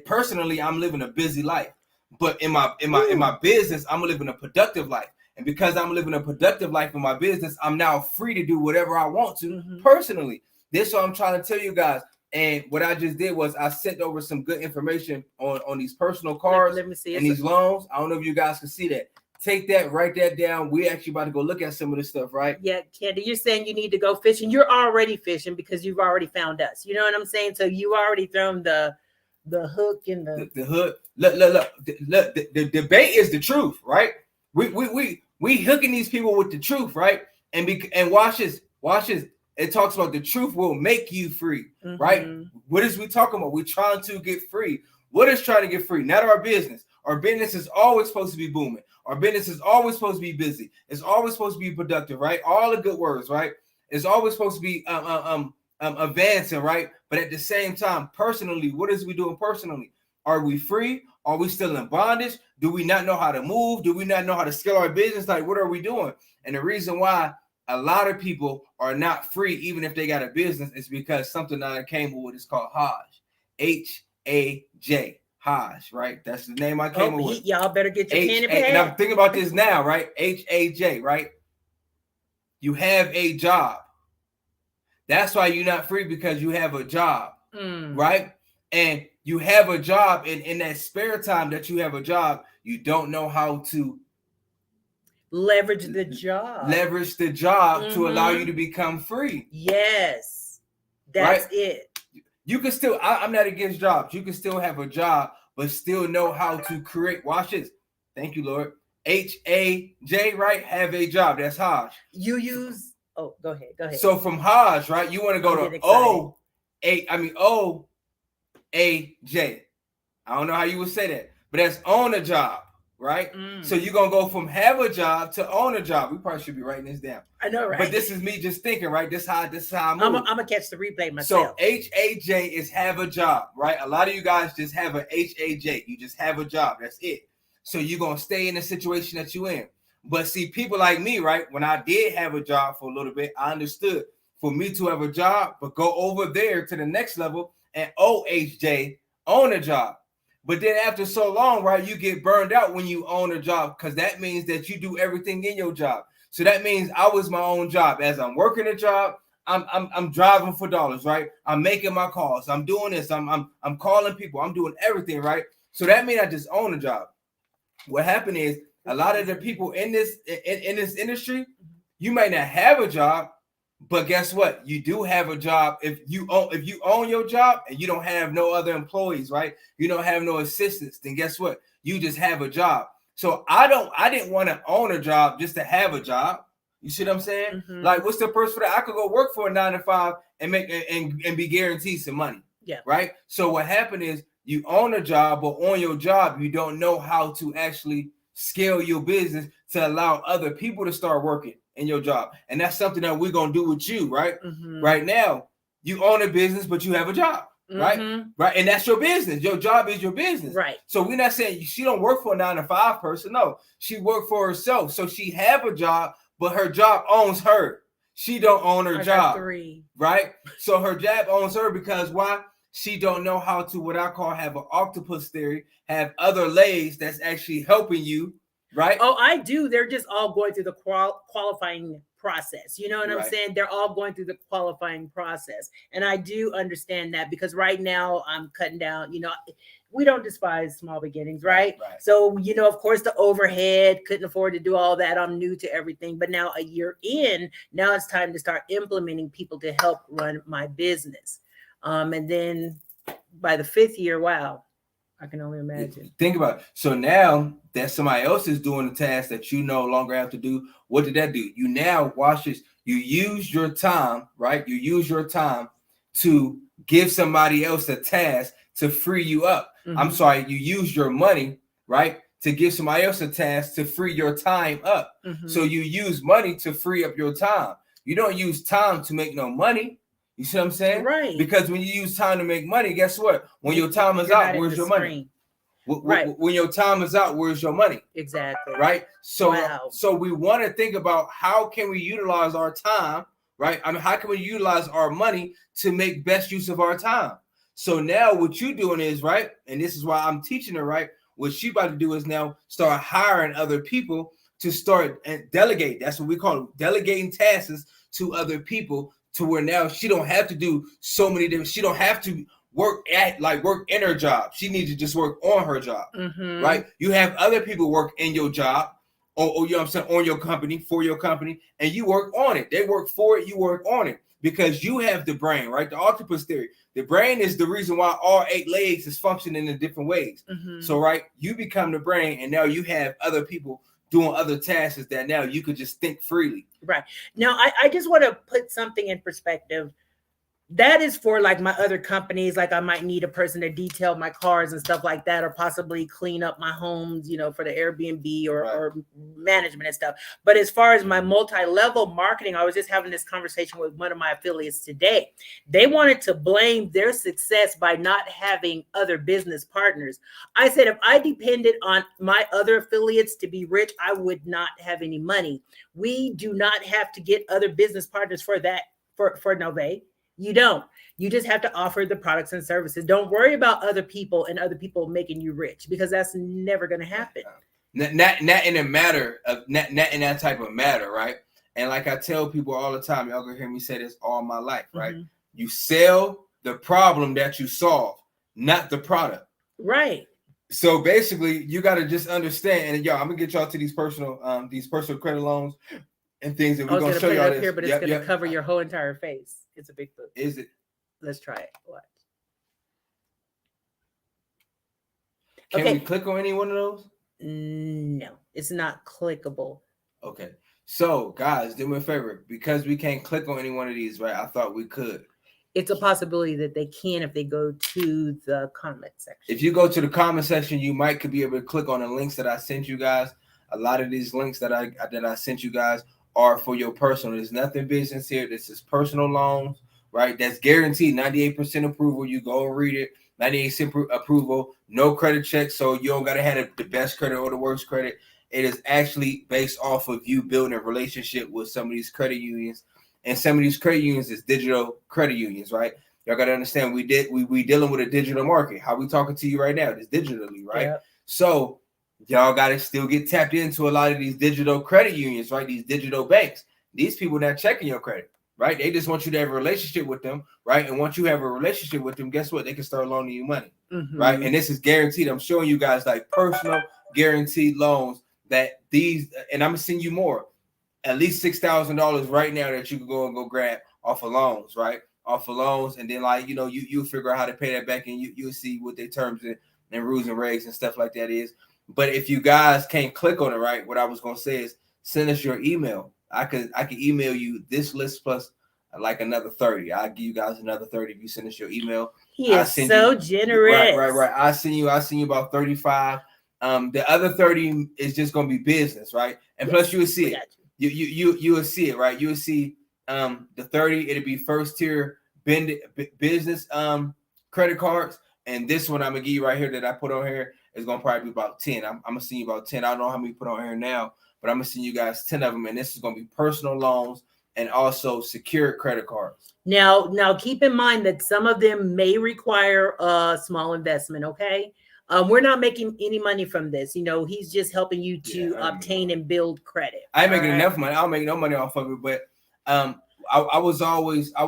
personally, I'm living a busy life. But in my business, I'm living a productive life. And because I'm living a productive life in my business, I'm now free to do whatever I want to personally. This is what I'm trying to tell you guys. And what I just did was I sent over some good information on these personal cards let me see and these loans. I don't know if you guys can see that. Take that, write that down. We're actually about to go look at some of this stuff, right? Yeah, Candy, you're saying you need to go fishing. You're already fishing because you've already found us. You know what I'm saying? So you already thrown the hook in the hook. Look. The debate is the truth, right? We hooking these people with the truth, right? And watch this. It talks about the truth will make you free, right? What is we talking about? We're trying to get free. What is trying to get free? Not our business. Our business is always supposed to be booming. Our business is always supposed to be busy. It's always supposed to be productive, right? All the good words, right? It's always supposed to be advancing, right? But at the same time, personally, what is we doing personally? Are we free? Are we still in bondage? Do we not know how to move? Do we not know how to scale our business? Like, what are we doing? And the reason why a lot of people are not free, even if they got a business, is because something that I came with is called Hajj. H-A-J. Hajj, right? That's the name I came up with. Y'all better get your pen and pad. And I'm thinking about this now, right? H-A-J, right? You have a job. That's why you're not free, because you have a job, Mm. right? And you have a job, and in that spare time that you have a job, you don't know how to leverage the job. To allow you to become free. Yes, that's right? it. You can still, I'm not against jobs. You can still have a job, but still know how to create. Watch this. Thank you, Lord. H-A-J, right? Have a job. That's Hajj. You use, oh, go ahead. So from Hajj, right? You want to go to O-A-J. I don't know how you would say that, but that's own a job, right? So you're going to go from have a job to own a job. We probably should be writing this down. I know, right? But this is me just thinking, right? This is how I move. I'm going to catch the replay myself. So H-A-J is have a job, right? A lot of you guys just have a H-A-J. You just have a job. That's it. So you're going to stay in the situation that you're in. But see, people like me, right? When I did have a job for a little bit, I understood for me to have a job, but go over there to the next level and O-H-J, own a job. But then after so long, right, you get burned out when you own a job, because that means that you do everything in your job. So that means I was my own job. As I'm working a job, I'm driving for dollars, right? I'm making my calls. I'm doing this. I'm calling people. I'm doing everything, right? So that means I just own a job. What happened is a lot of the people in this industry, you might not have a job, but guess what? You do have a job. If you own your job and you don't have no other employees, right? You don't have no assistants, then guess what? You just have a job. So I didn't want to own a job just to have a job. You see what I'm saying? Mm-hmm. Like, what's the purpose for that? I could go work for a 9 to 5 and make and be guaranteed some money. Yeah. Right. So what happened is you own a job, but on your job, you don't know how to actually scale your business to allow other people to start working in your job. And that's something that we're going to do with you, right? Mm-hmm. Right now, you own a business, but you have a job, right? Mm-hmm. Right. And that's your business. Your job is your business. Right. So we're not saying she don't work for a 9 to 5 person. No, she worked for herself. So she have a job, but her job owns her. She don't own her job. Right. So her job owns her because why? She don't know how to, what I call, have an octopus theory, have other legs that's actually helping you, right? Oh, I do. They're just all going through the qualifying process. You know what I'm saying? They're all going through the qualifying process. And I do understand that, because right now I'm cutting down, we don't despise small beginnings, right? So, of course, the overhead, couldn't afford to do all that. I'm new to everything. But now a year in, now it's time to start implementing people to help run my business. And then by the 5th year, wow, I can only imagine. Think about it. So now that somebody else is doing the task that you no longer have to do, what did that do? You now, watch this, you use your time, right? You use your time to give somebody else a task to free you up. Mm-hmm. I'm sorry, you use your money, right, to give somebody else a task to free your time up. Mm-hmm. So you use money to free up your time. You don't use time to make no money. You see what I'm saying? Right. Because when you use time to make money, guess what? When your time is out, where's your money? When your time is out, where's your money? Exactly. Right. So, so we want to think about how can we utilize our time, right? I mean, how can we utilize our money to make best use of our time? So now what you're doing is, right, and this is why I'm teaching her, right? What she about to do is now start hiring other people to start and delegate. That's what we call it, delegating tasks to other people, to where now she don't have to do so many different. She don't have to work in her job. She needs to just work on her job, right? You have other people work in your job, or you know what I'm saying, on your company, for your company, and you work on it. They work for it, you work on it, because you have the brain, right? The octopus theory. The brain is the reason why all 8 legs is functioning in different ways. So, right, you become the brain, and now you have other people doing other tasks that now you could just think freely. Right. Now, I just want to put something in perspective. That is for like my other companies. Like I might need a person to detail my cars and stuff like that, or possibly clean up my homes, for the Airbnb or management and stuff. But as far as my multi-level marketing, I was just having this conversation with one of my affiliates today. They wanted to blame their success by not having other business partners. I said, if I depended on my other affiliates to be rich, I would not have any money. We do not have to get other business partners for that, for Nove. You don't. You just have to offer the products and services. Don't worry about other people and other people making you rich, because that's never going to happen. Not in a matter of not in that type of matter, right? And like I tell people all the time, y'all gonna hear me say this all my life, right? Mm-hmm. You sell the problem that you solve, not the product. Right. So basically, you got to just understand. And y'all, I'm gonna get y'all to these personal credit loans and things that we're gonna show put it y'all up this. here, but it's gonna cover your whole entire face. It's a big book. Is it? Let's try it. What? Can we click on any one of those? No, it's not clickable. Okay. So guys, do me a favor, because we can't click on any one of these, right? I thought we could. It's a possibility that they can if they go to the comment section. If you go to the comment section, you could be able to click on the links that I sent you guys. A lot of these links that I sent you guys are for your personal. There's nothing business here. This is personal loans, right? That's guaranteed 98% approval. You go and read it. 98% approval, no credit check, so you don't gotta have the best credit or the worst credit. It is actually based off of you building a relationship with some of these credit unions. And some of these credit unions is digital credit unions, right? Y'all got to understand we dealing with a digital market. How we talking to you right now is digitally, right? Yep. So y'all got to still get tapped into a lot of these digital credit unions, right? These digital banks. These people not checking your credit, right? They just want you to have a relationship with them, right? And once you have a relationship with them, guess what? They can start loaning you money, right? And this is guaranteed. I'm showing you guys like personal guaranteed loans that these, and I'm gonna send you more. At least $6,000 right now that you can go and go grab off of loans, right? Off of loans, and then you figure out how to pay that back, and you'll see what their terms and rules and regs and stuff like that is. But if you guys can't click on it, right? What I was gonna say is send us your email. I can email you this list plus like another 30. I'll give you guys another 30 if you send us your email. He is so generous. Right. I send you about 35. The other 30 is just gonna be business, right? And plus you will see it. You will see it, right? You will see the 30. It'll be first tier business credit cards, and this one I'm gonna give you right here that I put on here is gonna probably be about 10. I'm gonna send you about 10. I don't know how many put on here now, but I'm gonna send you guys 10 of them, and this is gonna be personal loans and also secured credit cards. Now keep in mind that some of them may require a small investment. Okay. We're not making any money from this. He's just helping you to obtain and build credit. I ain't making enough money. I don't make no money off of it, but I was always. I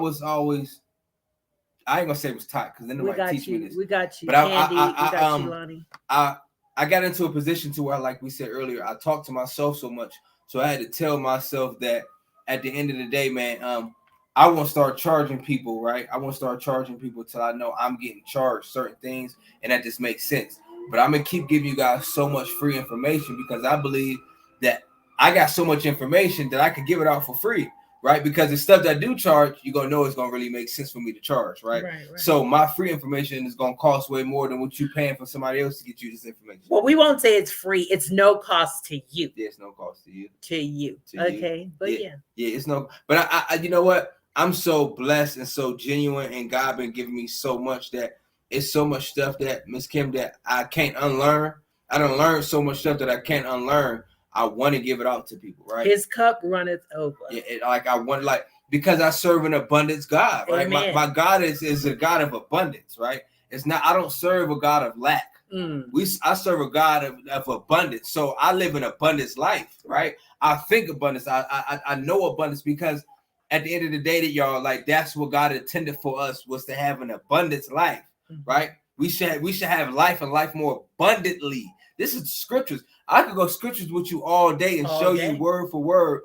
ain't gonna say it was tight because then nobody teach me this. We got you, but Candy. We got you, Lonnie. I got into a position to where, like we said earlier, I talked to myself so much, so I had to tell myself that at the end of the day, man, I won't start charging people, right? I won't start charging people till I know I'm getting charged certain things, and that just makes sense. But I'm gonna keep giving you guys so much free information because I believe that I got so much information that I could give it out for free, right? Because the stuff that I do charge, you're gonna know it's gonna really make sense for me to charge, right? Right. So my free information is gonna cost way more than what you're paying for somebody else to get you this information. Well, we won't say it's free. It's no cost to you. Yeah, it's no cost to you. Okay, but yeah, it's no. But I you know what? I'm so blessed and so genuine, and God been giving me so much that it's so much stuff that Miss Kim that I can't unlearn. I don't learn so much stuff that I can't unlearn. I want to give it out to people, right? His cup runneth over. Yeah, because I serve an abundance God, right? My God is a God of abundance, right? It's not. I don't serve a God of lack. I serve a God of abundance. So I live an abundance life, right? I think abundance. I know abundance because at the end of the day, that y'all that's what God intended for us was to have an abundance life, right? We should have life and life more abundantly. This is scriptures. I could go scriptures with you all day and show you word for word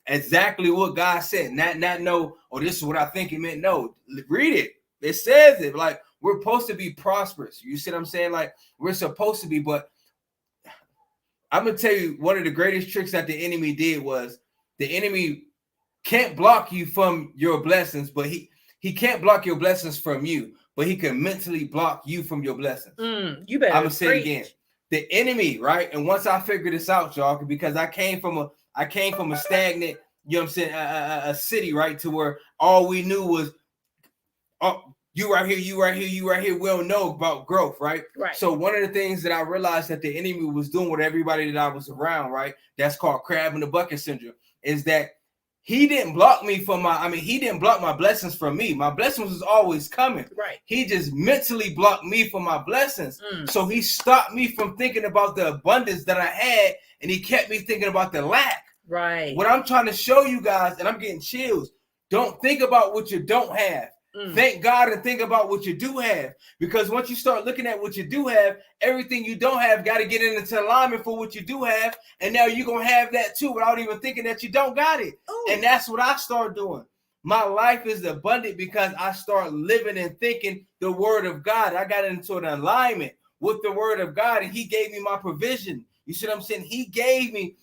exactly what God said. Not know, this is what I think it meant. No, read it. It says it. We're supposed to be prosperous. You see what I'm saying? We're supposed to be, but I'm gonna tell you one of the greatest tricks that the enemy did was the enemy can't block you from your blessings, but he can't block your blessings from you, but he can mentally block you from your blessings. You better. I'm gonna say it again. The enemy, right? And once I figured this out, y'all, because I came from a stagnant, you know what I'm saying, a city, right, to where all we knew was, you right here, you right here, you right here. We don't know about growth, right? Right. So one of the things that I realized that the enemy was doing with everybody that I was around, right? That's called crab in the bucket syndrome, is that he didn't block me from he didn't block my blessings from me. My blessings was always coming. Right. He just mentally blocked me from my blessings. So he stopped me from thinking about the abundance that I had, and he kept me thinking about the lack. Right. What I'm trying to show you guys, and I'm getting chills, don't think about what you don't have. Thank God and think about what you do have. Because once you start looking at what you do have, everything you don't have got to get into alignment for what you do have. And now you're going to have that too without even thinking that you don't got it. Ooh. And that's what I start doing. My life is abundant because I start living and thinking the word of God. I got into an alignment with the word of God, and he gave me my provision. You see what I'm saying? He gave me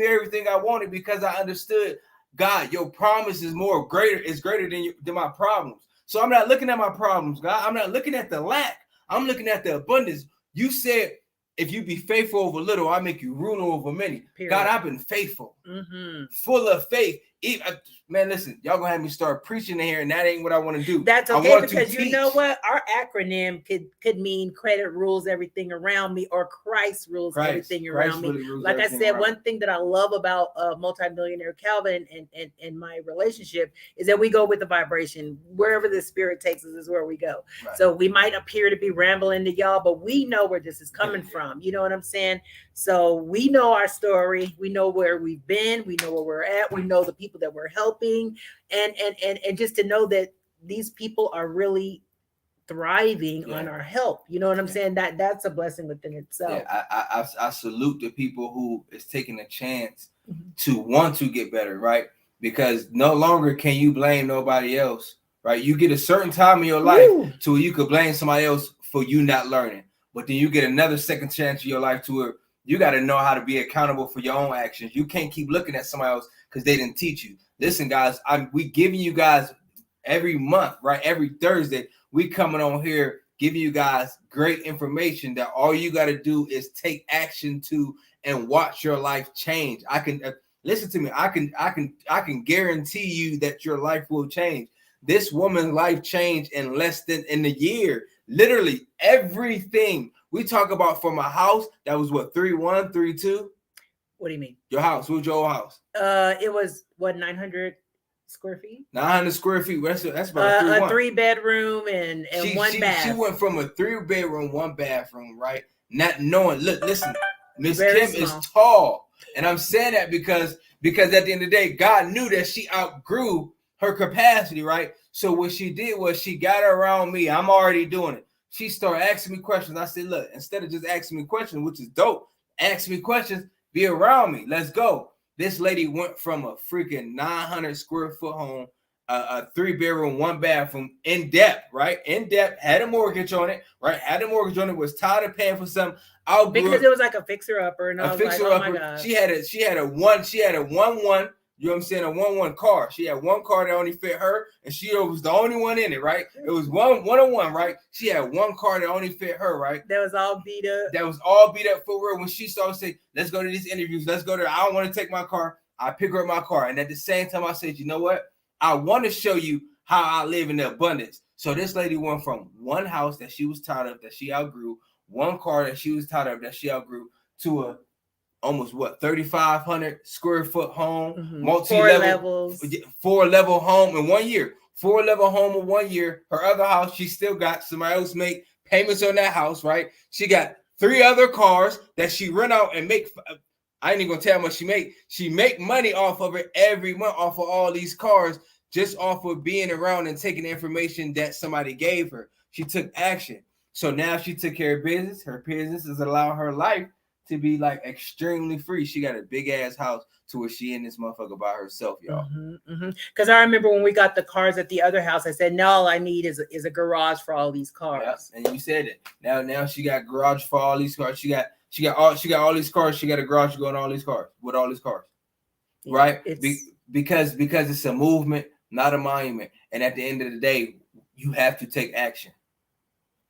everything I wanted because I understood, God, your promise is greater than my problems. So I'm not looking at my problems, God. I'm not looking at the lack. I'm looking at the abundance. You said, if you be faithful over little, I make you ruler over many. Period. God, I've been faithful, full of faith. Man, listen, y'all gonna have me start preaching in here, and that ain't what I want to do. That's okay, because you know what? Our acronym could mean credit rules everything around me, or Christ rules everything around me. Really like I said, one thing that I love about Multi-Millionaire Calvin and my relationship is that we go with the vibration. Wherever the spirit takes us is where we go. Right. So we might appear to be rambling to y'all, but we know where this is coming from. You know what I'm saying? So we know our story. We know where we've been. We know where we're at. We know the people that we're helping, and just to know that these people are really thriving on our help. You know what I'm saying? That's a blessing within itself. Yeah, I salute the people who is taking a chance to want to get better, right? Because no longer can you blame nobody else, right? You get a certain time in your life to where you could blame somebody else for you not learning, but then you get another second chance in your life to where you got to know how to be accountable for your own actions. You can't keep looking at somebody else because they didn't teach you. Listen, guys, we giving you guys every month, right? Every Thursday, we coming on here giving you guys great information that all you got to do is take action to and watch your life change. I can listen to me. I can guarantee you that your life will change. This woman's life changed in less than in a year. Literally everything. We talk about from a house that was what, 3-1, 3-2? What do you mean? Your house. What was your old house? It was what, 900 square feet? 900 square feet. That's about a 3-bedroom and one bath. She went from a 3-bedroom, 1 bathroom, right? Not knowing. Look, listen, Miss Kim is tall. And I'm saying that because at the end of the day, God knew that she outgrew her capacity, right? So what she did was she got her around me. I'm already doing it. She started asking me questions. I said, look, instead of just asking me questions, which is dope, ask me questions, be around me. Let's go. This lady went from a freaking 900 square foot home, a 3-bedroom, 1 bathroom, in depth, right? In depth, had a mortgage on it, right? Had a mortgage on it, was tired of paying for something. Because it was like a fixer-upper, and I was like, oh my God. She had a 1-1. You know what I'm saying? A 1-1 car. She had 1 car that only fit her, and she was the only one in it, right? It was 1-1, right? She had 1 car that only fit her, right? That was all beat up. For real. When she started saying, let's go to these interviews, let's go there. I don't want to take my car. I pick her up my car. And at the same time, I said, you know what? I want to show you how I live in the abundance. So this lady went from 1 house that she was tired of, that she outgrew, 1 car that she was tired of, that she outgrew, to a almost 3,500 square foot home, multi-level, 4-level home in 1 year. 4-level home in 1 year. Her other house, she still got somebody else make payments on that house, right? She got 3 other cars that she rent out and make. I ain't even gonna tell how much she make. She make money off of it every month, off of all these cars, just off of being around and taking the information that somebody gave her. She took action. So now she took care of business. Her business is allowing her life to be like extremely free. She got a big ass house to where she in this motherfucker by herself, y'all. Because I remember when we got the cars at the other house, I said, no, all I need is a garage for all these cars. Yeah, and you said it. Now she got garage for all these cars. She got all these cars. She got a garage going all these cars with all these cars, right? Because it's a movement, not a monument. And at the end of the day, you have to take action.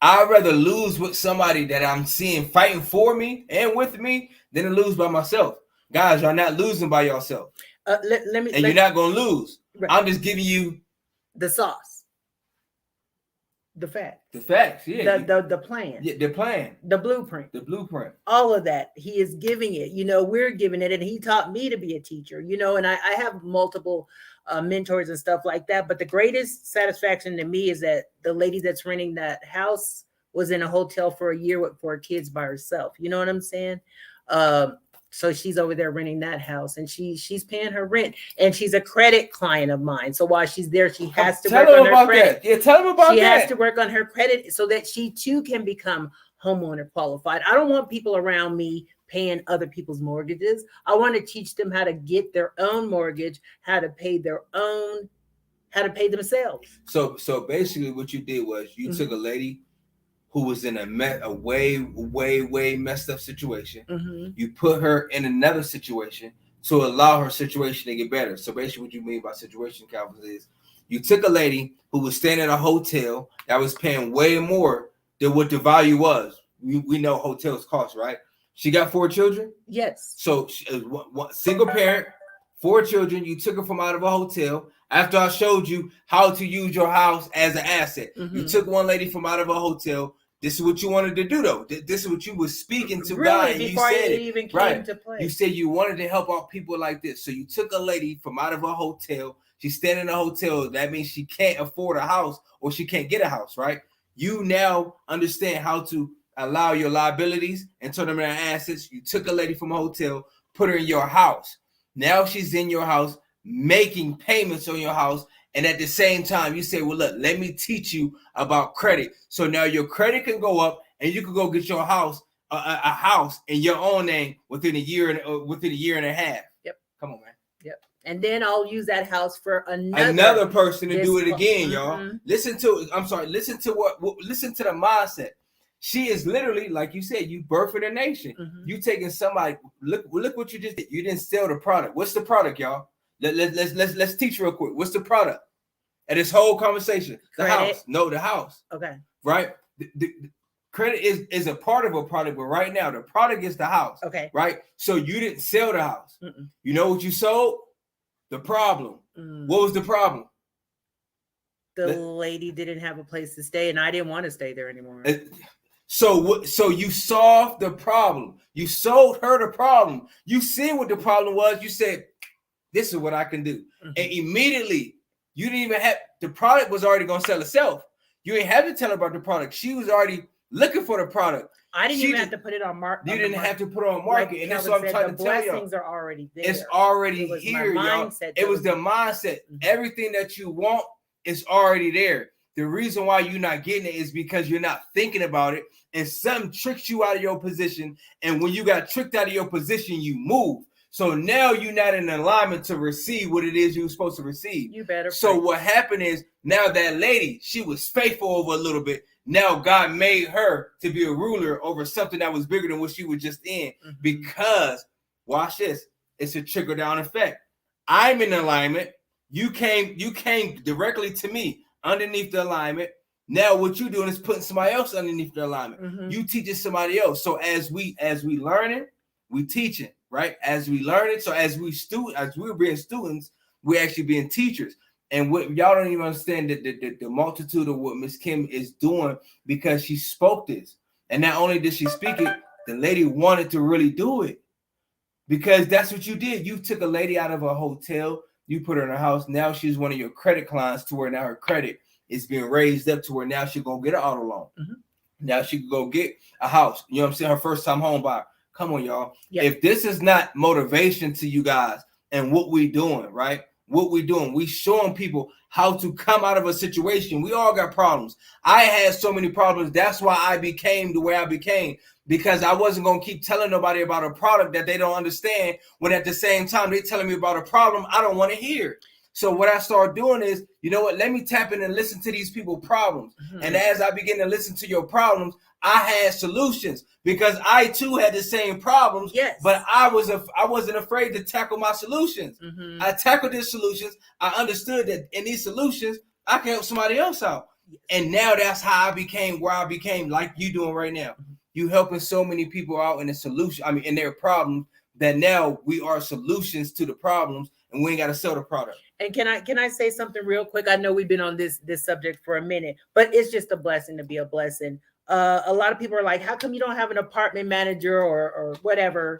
I'd rather lose with somebody that I'm seeing fighting for me and with me than to lose by myself. Guys, y'all not losing by yourself. You're not going to lose. Right. I'm just giving you the sauce. The facts. The facts, yeah. The plan. Yeah, the plan. The blueprint. The blueprint. All of that. He is giving it. You know, we're giving it. And he taught me to be a teacher, you know, and I have multiple mentors and stuff like that. But the greatest satisfaction to me is that the lady that's renting that house was in a hotel for a year with 4 kids by herself. You know what I'm saying? So she's over there renting that house, and she's paying her rent, and she's a credit client of mine. So while she's there, she has to Tell work him on her about credit. that. Yeah, tell him about She that. has to work on her credit so that she too can become homeowner qualified. I don't want people around me paying other people's mortgages. I want to teach them how to get their own mortgage, how to pay themselves. So basically, what you did was you took a lady who was in a way messed up situation. You put her in another situation to allow her situation to get better. So basically, what you mean by situation, Calvin, is you took a lady who was staying in a hotel that was paying way more than what the value was. We know hotels cost, right? She got 4 children. Yes. So she is one single parent, 4 children. You took her from out of a hotel after I showed you how to use your house as an asset. You took one lady from out of a hotel. This is what you wanted to do, though. This is what you were speaking to God, and you said it even came to play. You said you wanted to help out people like this. So you took a lady from out of a hotel. She's staying in a hotel. That means she can't afford a house or she can't get a house, right? You now understand how to allow your liabilities and turn them into assets. You took a lady from a hotel, put her in your house. Now she's in your house making payments on your house. And at the same time, you say, well, look, let me teach you about credit. So now your credit can go up and you can go get your house, a house in your own name within a year and a half. Yep. Come on, man. Yep. And then I'll use that house for another person to do it again, y'all. Mm-hmm. Listen to the mindset. She is literally, like you said, you birthing a nation. You taking somebody, look what you just did. You didn't sell the product. What's the product, y'all? Let's teach real quick. What's the product? And this whole conversation, the house. No, the house. Okay. Right? The credit is a part of a product, but right now the product is the house. Okay. Right? So you didn't sell the house. You know what you sold? The problem. What was the problem? The lady didn't have a place to stay, and I didn't want to stay there anymore. So you solved the problem. You sold her the problem. You seen what the problem was. You said, this is what I can do. And immediately, you didn't even have, the product was already going to sell itself. You ain't have to tell her about the product. She was already looking for the product. I didn't even have to put it on market. You didn't have to put it on market. Like and that's what I'm trying to tell you. The blessings are already there. It's already here, y'all. It was the mindset. Everything that you want is already there. The reason why you're not getting it is because you're not thinking about it, and something tricks you out of your position. And when you got tricked out of your position, you move. So now you're not in alignment to receive what it is you were supposed to receive. You better. So what happened is now that lady, she was faithful over a little bit. Now God made her to be a ruler over something that was bigger than what she was just in. Because, watch this, it's a trickle down effect. I'm in alignment. You came directly to me underneath the alignment. Now what you're doing is putting somebody else underneath the alignment. You teaching somebody else. So as we learn it, we teaching, right? As we learn it, so as we're being students, we're actually being teachers. And what y'all don't even understand the multitude of what Miss Kim is doing, because she spoke this. And not only did she speak it, the lady wanted to really do it. Because that's what you did. You took a lady out of a hotel, you put her in a house. Now she's one of your credit clients, to where now her credit is being raised up to where now she gonna get an auto loan. Now she can go get a house. You know what I'm saying? Her first time home buyer. Come on, y'all. Yep. If this is not motivation to you guys and what we doing, right? What we doing, we showing people how to come out of a situation. We all got problems. I had so many problems. That's why I became the way I became, because I wasn't going to keep telling nobody about a product that they don't understand, when at the same time they're telling me about a problem I don't want to hear. So what I started doing is, you know what, let me tap in and listen to these people's problems. And as I begin to listen to your problems, I had solutions, because I too had the same problems. Yes. But I wasn't afraid to tackle my solutions. I tackled these solutions. I understood that in these solutions, I can help somebody else out. And now that's how I became where I became, like you doing right now. You helping so many people out in the solution, in their problems, that now we are solutions to the problems, and we ain't got to sell the product. And can I say something real quick? I know we've been on this subject for a minute, but it's just a blessing to be a blessing. A lot of people are like, how come you don't have an apartment manager or whatever,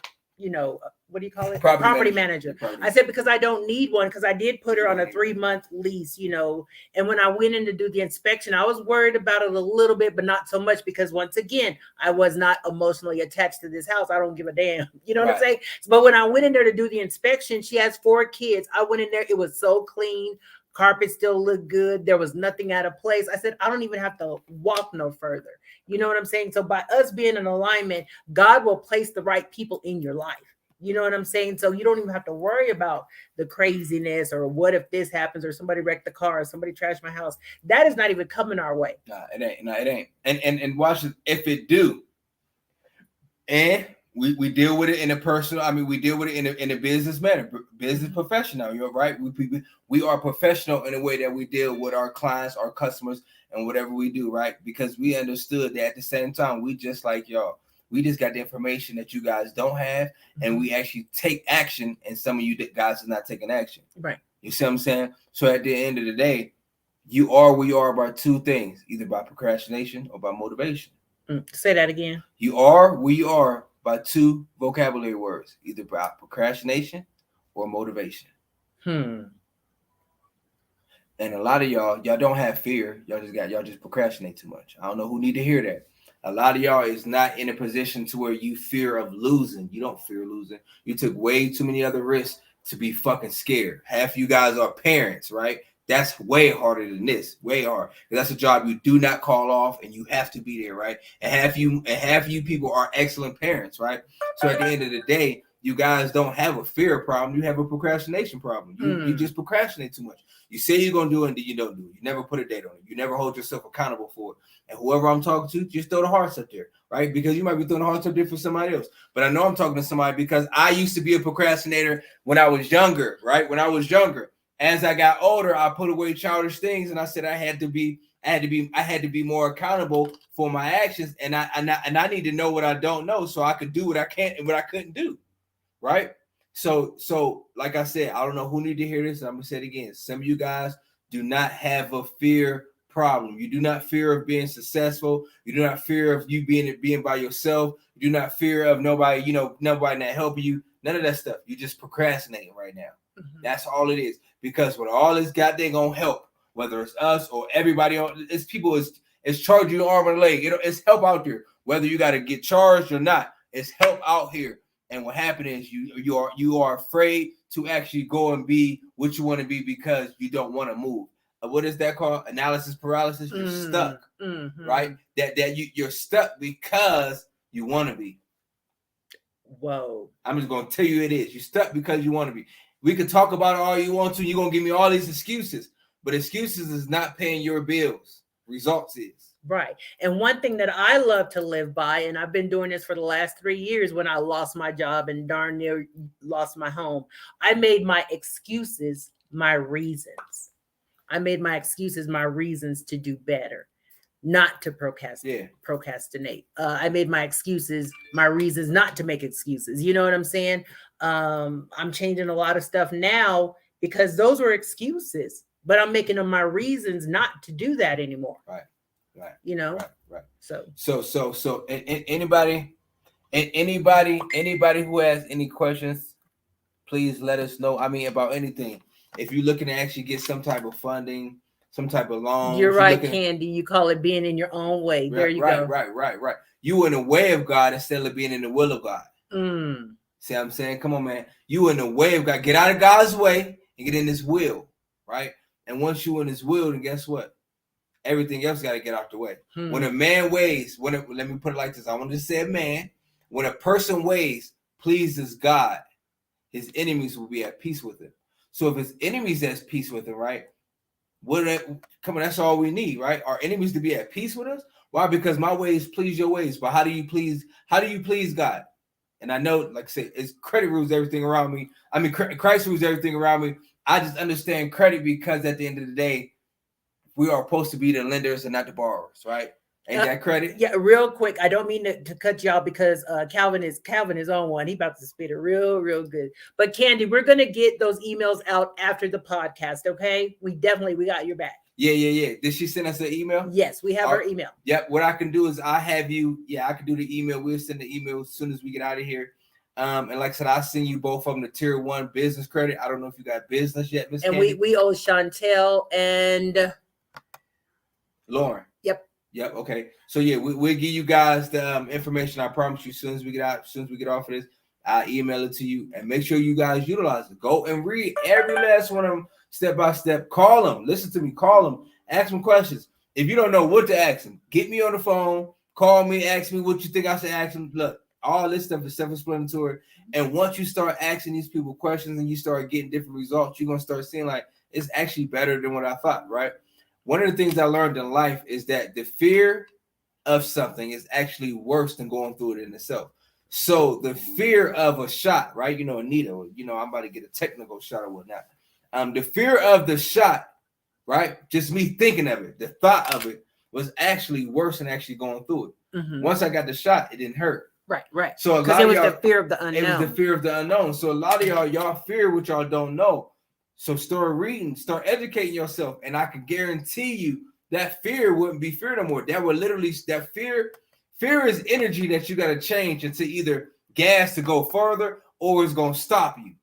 what do you call it? Property Manager. Property. I said, because I don't need one, because I did put her on a 3-month lease, and when I went in to do the inspection, I was worried about it a little bit, but not so much, because once again, I was not emotionally attached to this house. I don't give a damn. You know what I'm saying? But when I went in there to do the inspection, she has 4 kids. I went in there. It was so clean. Carpet still looked good. There was nothing out of place. I said, I don't even have to walk no further. You know what I'm saying? So by us being in alignment, God will place the right people in your life. You know what I'm saying? So you don't even have to worry about the craziness or what if this happens or somebody wrecked the car or somebody trashed my house. That is not even coming our way. Nah, it ain't. No, it ain't. And watch it. If it do, and we deal with it in a personal. I mean, we deal with it in a business manner, business professional. You're right. We are professional in a way that we deal with our clients, our customers, and whatever we do, right? Because we understood that at the same time, we just like y'all. We just got the information that you guys don't have, and we actually take action, and some of you guys are not taking action. Right. You see what I'm saying? So at the end of the day, you are where you are by 2 things, either by procrastination or by motivation. Say that again. You are where you are by 2 vocabulary words, either by procrastination or motivation. Hmm. And a lot of y'all don't have fear. Y'all just procrastinate too much. I don't know who need to hear that. A lot of y'all is not in a position to where you fear of losing. You don't fear losing. You took way too many other risks to be fucking scared. Half you guys are parents, right? That's way harder than this. Way hard. That's a job you do not call off, and you have to be there, right? And half you people are excellent parents, right? So at the end of the day, you guys don't have a fear problem. You have a procrastination problem. You just procrastinate too much. You say you're going to do it, and then you don't do it. You never put a date on it. You never hold yourself accountable for it. And whoever I'm talking to, just throw the hearts up there, right? Because you might be throwing the hearts up there for somebody else. But I know I'm talking to somebody because I used to be a procrastinator when I was younger, right? When I was younger. As I got older, I put away childish things, and I said I had to be more accountable for my actions, and I need to know what I don't know so I could do what I can't and what I couldn't do, right? So like I said, I don't know who need to hear this. I'm gonna say it again. Some of you guys do not have a fear problem. You do not fear of being successful. You do not fear of you being by yourself. You do not fear of nobody not helping you. None of that stuff. You're just procrastinating right now. That's all it is. Because when all this goddamn gonna help, whether it's us or everybody on, it's people is charging your arm and leg. It's help out there. Whether you got to get charged or not, it's help out here. And what happened is you are afraid to actually go and be what you want to be because you don't want to move. What is that called? Analysis paralysis. You're stuck, right? That you're stuck because you want to be. Whoa! I'm just gonna tell you it is. You're stuck because you want to be. We can talk about it all you want to. You're gonna give me all these excuses, but excuses is not paying your bills. Results is. Right. And one thing that I love to live by, and I've been doing this for the last 3 years when I lost my job and darn near lost my home, I made my excuses my reasons. I made my excuses my reasons to do better, not to procrastinate. I made my excuses my reasons not to make excuses. You know what I'm saying? I'm changing a lot of stuff now because those were excuses, but I'm making them my reasons not to do that anymore. Right. Right. So anybody who has any questions, please let us know. I mean, about anything. If you're looking to actually get some type of funding, some type of loan. You're right, Candy. You call it being in your own way. There you go. Right. You in the way of God instead of being in the will of God. See what I'm saying? Come on, man. You in the way of God. Get out of God's way and get in his will, right? And once you in his will, then guess what? Everything else got to get out the way. When a man ways, let me put it like this. I want to say man. When a person ways pleases God, his enemies will be at peace with him. So if his enemies at peace with him, right? That's all we need, right? Our enemies to be at peace with us. Why? Because my ways please your ways. But how do you please God? And I know, like I said, it's credit rules everything around me. I mean, Christ rules everything around me. I just understand credit because at the end of the day, we are supposed to be the lenders and not the borrowers, right? Ain't that credit? Yeah, real quick. I don't mean to cut y'all because Calvin is on one. He about to spit it real good. But Candy, we're gonna get those emails out after the podcast. Okay, we got your back. Yeah. Did she send us an email? Yes, we have her email. Yep. What I can do is I can do the email. We'll send the email as soon as we get out of here. And like I said, I'll send you both of them the tier 1 business credit. I don't know if you got business yet, Miss And Candy. we owe Chantel and Lauren. Yep. Okay. So yeah, we'll give you guys the information. I promise you. As soon as we get off of this, I'll email it to you, and make sure you guys utilize it. Go and read every last one of them step by step. Call them. Listen to me. Call them. Ask them questions. If you don't know what to ask them, get me on the phone. Call me. Ask me what you think I should ask them. Look, all this stuff is self-explanatory. And once you start asking these people questions and you start getting different results, you're gonna start seeing like it's actually better than what I thought. Right. One of the things I learned in life is that the fear of something is actually worse than going through it in itself. So the fear of a shot, right? You know, a needle, you know, I'm about to get a technical shot or whatnot. The fear of the shot, right? Just me thinking of it, the thought of it was actually worse than actually going through it. Mhm. Once I got the shot, it didn't hurt. Right. So because it was the fear of the unknown. It was the fear of the unknown. So a lot of y'all fear what y'all don't know. So start reading, start educating yourself, and I can guarantee you that fear wouldn't be fear no more. That would literally, that fear is energy that you got to change into either gas to go further or it's going to stop you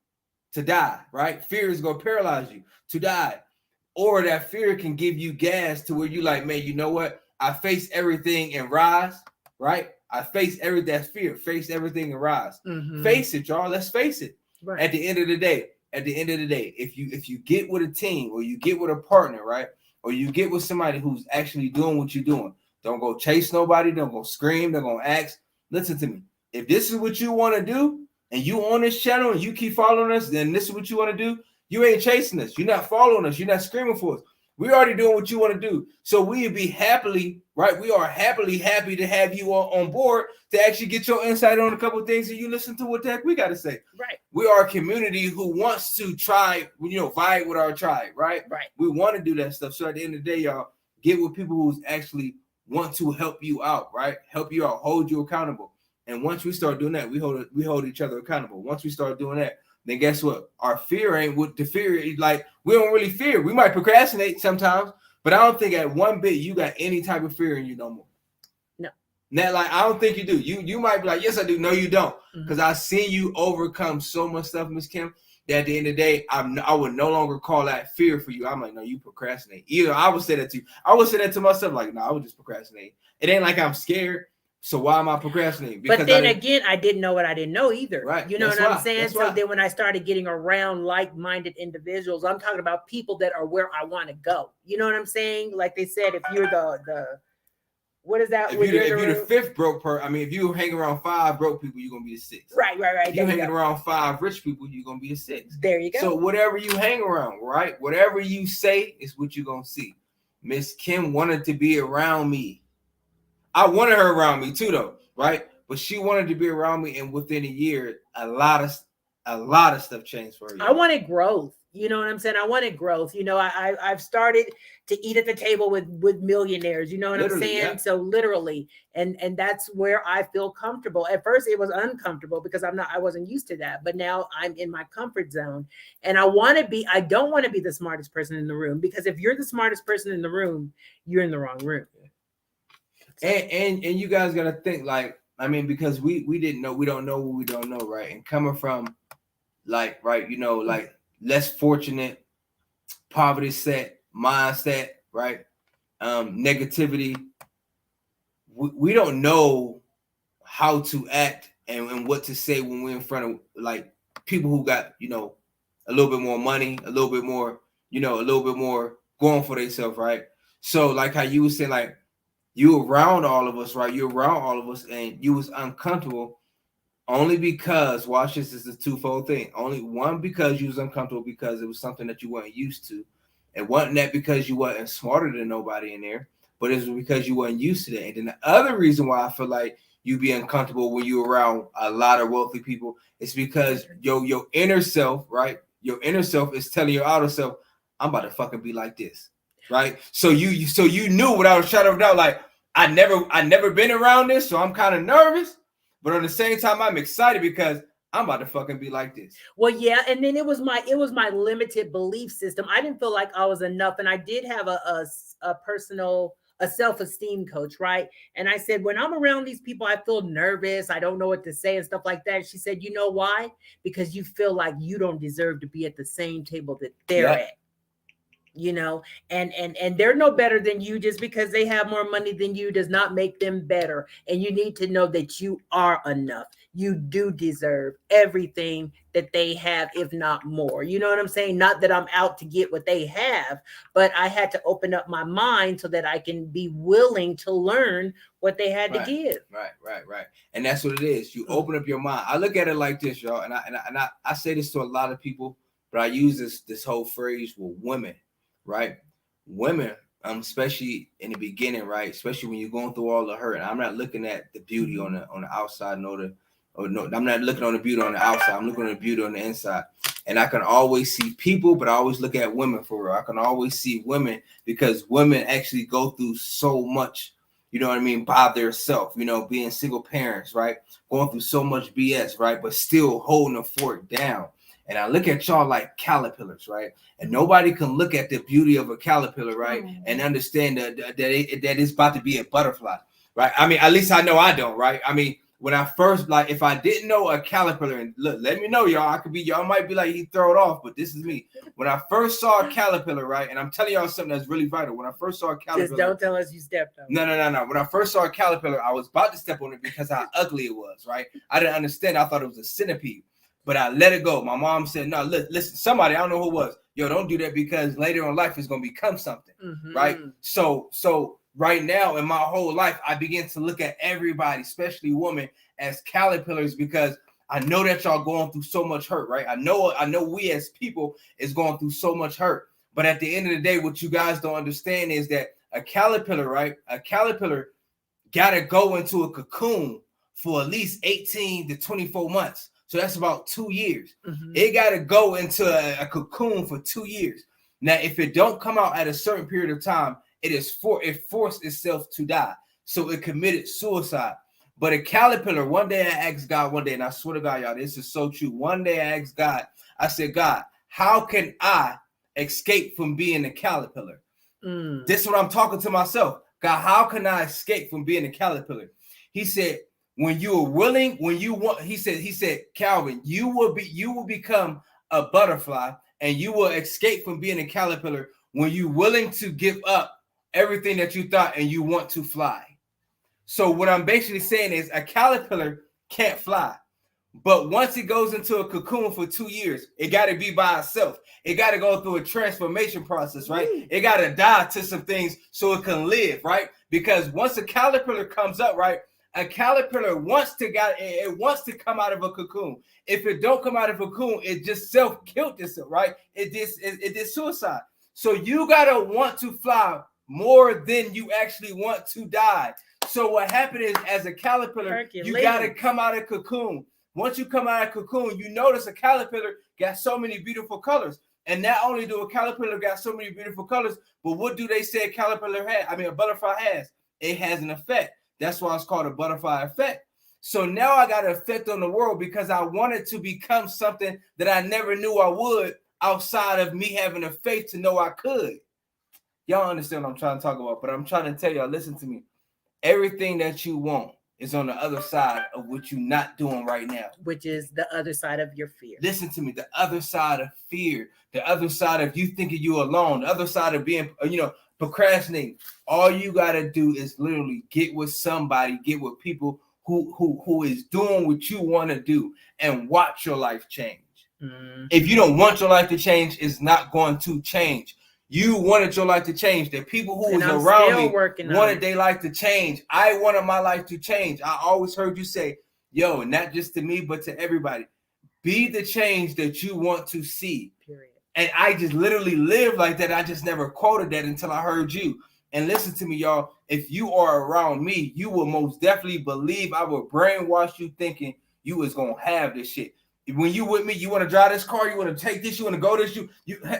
to die, right? Fear is going to paralyze you to die. Or that fear can give you gas to where you like, man, you know what? I face everything and rise, right? I face that's fear. Face everything and rise. Mhm. Face it, y'all. Let's face it. Right. At the end of the day, if you get with a team or you get with a partner, right? Or you get with somebody who's actually doing what you're doing, don't go chase nobody. Don't go scream. Don't go ask. Listen to me. If this is what you want to do and you on this channel and you keep following us, then this is what you want to do. You ain't chasing us. You're not following us. You're not screaming for us. We're already doing what you want to do. So we'd be happily, right? We are happy to have you on board to actually get your insight on a couple of things and you listen to what the heck we got to say. Right. We are a community who wants to try, vibe with our tribe, right? Right. We want to do that stuff. So at the end of the day, y'all, get with people who's actually want to help you out, right? Help you out, hold you accountable. And once we start doing that, we hold each other accountable. Once we start doing that, then guess what? Our fear ain't what the fear is. Like, we don't really fear. We might procrastinate sometimes, but I don't think at one bit you got any type of fear in you no more. No. Now, like, I don't think you do. You might be like, yes, I do. No, you don't. Because I've seen you overcome so much stuff, Miss Kim, that at the end of the day, I would no longer call that fear for you. I'm like, no, you procrastinate. Either I would say that to you. I would say that to myself, like, no, I would just procrastinate. It ain't like I'm scared. So why am I procrastinating? Because but then again, I didn't know what I didn't know either. Right. You know what I'm saying? So then when I started getting around like-minded individuals, I'm talking about people that are where I want to go. You know what I'm saying? Like they said, if you're the what is that? If you're the fifth broke person, if you hang around 5 broke people, you're gonna be a 6. Right. If you hanging around 5 rich people, you're gonna be a 6. There you go. So whatever you hang around, right? Whatever you say is what you're gonna see. Miss Kim wanted to be around me. I wanted her around me too, though, right? But she wanted to be around me, and within a year, a lot of stuff changed for her. I wanted growth. You know what I'm saying? I wanted growth. You know, I've started to eat at the table with millionaires. You know what I'm saying? Yeah. So literally, and that's where I feel comfortable. At first, it was uncomfortable because I wasn't used to that. But now I'm in my comfort zone, and I don't want to be the smartest person in the room, because if you're the smartest person in the room, you're in the wrong room. And you guys gotta think, like, because we don't know what we don't know, right? And coming from like, right, like less fortunate, poverty set, mindset, right? Negativity. We don't know how to act and what to say when we're in front of like people who got, a little bit more money, a little bit more going for themselves, right? So like how you were saying, like, you around all of us, right? You're around all of us, and you was uncomfortable only because, watch this, is a twofold thing. Only one, because you was uncomfortable because it was something that you weren't used to. It wasn't that because you wasn't smarter than nobody in there, but it was because you weren't used to that. And then the other reason why I feel like you be uncomfortable when you're around a lot of wealthy people is because your inner self, right? Your inner self is telling your outer self, I'm about to fucking be like this, right? So you knew without a shadow of a doubt, like, I never been around this, so I'm kind of nervous, but at the same time, I'm excited because I'm about to fucking be like this. Well, yeah, and then it was my limited belief system. I didn't feel like I was enough, and I did have a personal a self-esteem coach, right? And I said, when I'm around these people, I feel nervous. I don't know what to say and stuff like that. She said, you know why? Because you feel like you don't deserve to be at the same table that they're Yep. at. You know, and they're no better than you. Just because they have more money than you does not make them better. And you need to know that you are enough. You do deserve everything that they have, if not more. You know what I'm saying? Not that I'm out to get what they have, but I had to open up my mind so that I can be willing to learn what they had to give. Right. And that's what it is. You open up your mind. I look at it like this, y'all, and I say this to a lot of people, but I use this whole phrase with women. Right, women, especially in the beginning, right, especially when you're going through all the hurt. And I'm not looking at the beauty on the outside, no, I'm not looking on the beauty on the outside. I'm looking at the beauty on the inside. And I can always see people, but I always look at women for real. I can always see women because women actually go through so much, you know what I mean, by themselves, you know, being single parents, right, going through so much BS, right, but still holding the fort down. And I look at y'all like caterpillars, right? And nobody can look at the beauty of a caterpillar, right, and understand that it's about to be a butterfly, right? I mean, at least I know I don't, right? I mean, when I first, like, if I didn't know a caterpillar, and look, let me know, y'all. I could be, y'all might be like, he throw it off, but this is me. When I first saw a caterpillar, right, and I'm telling y'all something that's really vital. When I first saw a caterpillar, just don't tell us you stepped on it. No. When I first saw a caterpillar, I was about to step on it because how ugly it was, right? I didn't understand. I thought it was a centipede. But I let it go. My mom said, no, listen, somebody, I don't know who it was. Yo, don't do that because later in life it's going to become something, right? So right now in my whole life, I begin to look at everybody, especially women, as caterpillars because I know that y'all going through so much hurt, right? I know we as people is going through so much hurt. But at the end of the day, what you guys don't understand is that a caterpillar, right? A caterpillar got to go into a cocoon for at least 18 to 24 months. So that's about 2 years. It got to go into a cocoon for 2 years. Now, if it don't come out at a certain period of time, it forced itself to die. So it committed suicide. But a caterpillar, one day I asked God one day, and I swear to God, y'all, this is so true. One day I asked God, I said, God, how can I escape from being a caterpillar? This is what I'm talking to myself. God, how can I escape from being a caterpillar? He said, when you are willing, when you want, he said, Calvin, you will become a butterfly and you will escape from being a caterpillar when you're willing to give up everything that you thought and you want to fly. So what I'm basically saying is a caterpillar can't fly. But once it goes into a cocoon for 2 years, it got to be by itself. It got to go through a transformation process, right? It got to die to some things so it can live, right? Because once a caterpillar comes up, right, a caterpillar wants to come out of a cocoon. If it don't come out of a cocoon, it just self-killed itself, right? It did suicide. So you gotta want to fly more than you actually want to die. So what happened is, as a caterpillar, you gotta come out of cocoon. Once you come out of cocoon, you notice a caterpillar got so many beautiful colors. And not only do a caterpillar got so many beautiful colors, but what do they say a butterfly has? It has an effect. That's why it's called a butterfly effect. So now I got an effect on the world because I wanted to become something that I never knew I would outside of me having the faith to know I could. Y'all understand what I'm trying to talk about, but I'm trying to tell y'all, listen to me. Everything that you want is on the other side of what you're not doing right now. Which is the other side of your fear. Listen to me. The other side of fear, the other side of you thinking you're alone, the other side of being, procrastinating. All you got to do is literally get with somebody, get with people who is doing what you want to do and watch your life change. If you don't want your life to change, it's not going to change. You wanted your life to change. The people who was around me wanted their life to change. I wanted my life to change. I always heard you say, yo, not just to me, but to everybody, be the change that you want to see. Period. And I just literally lived like that. I just never quoted that until I heard you. And listen to me, y'all. If you are around me, you will most definitely believe I will brainwash you thinking you was going to have this shit. When you with me, you want to drive this car, you want to take this, you want to go this,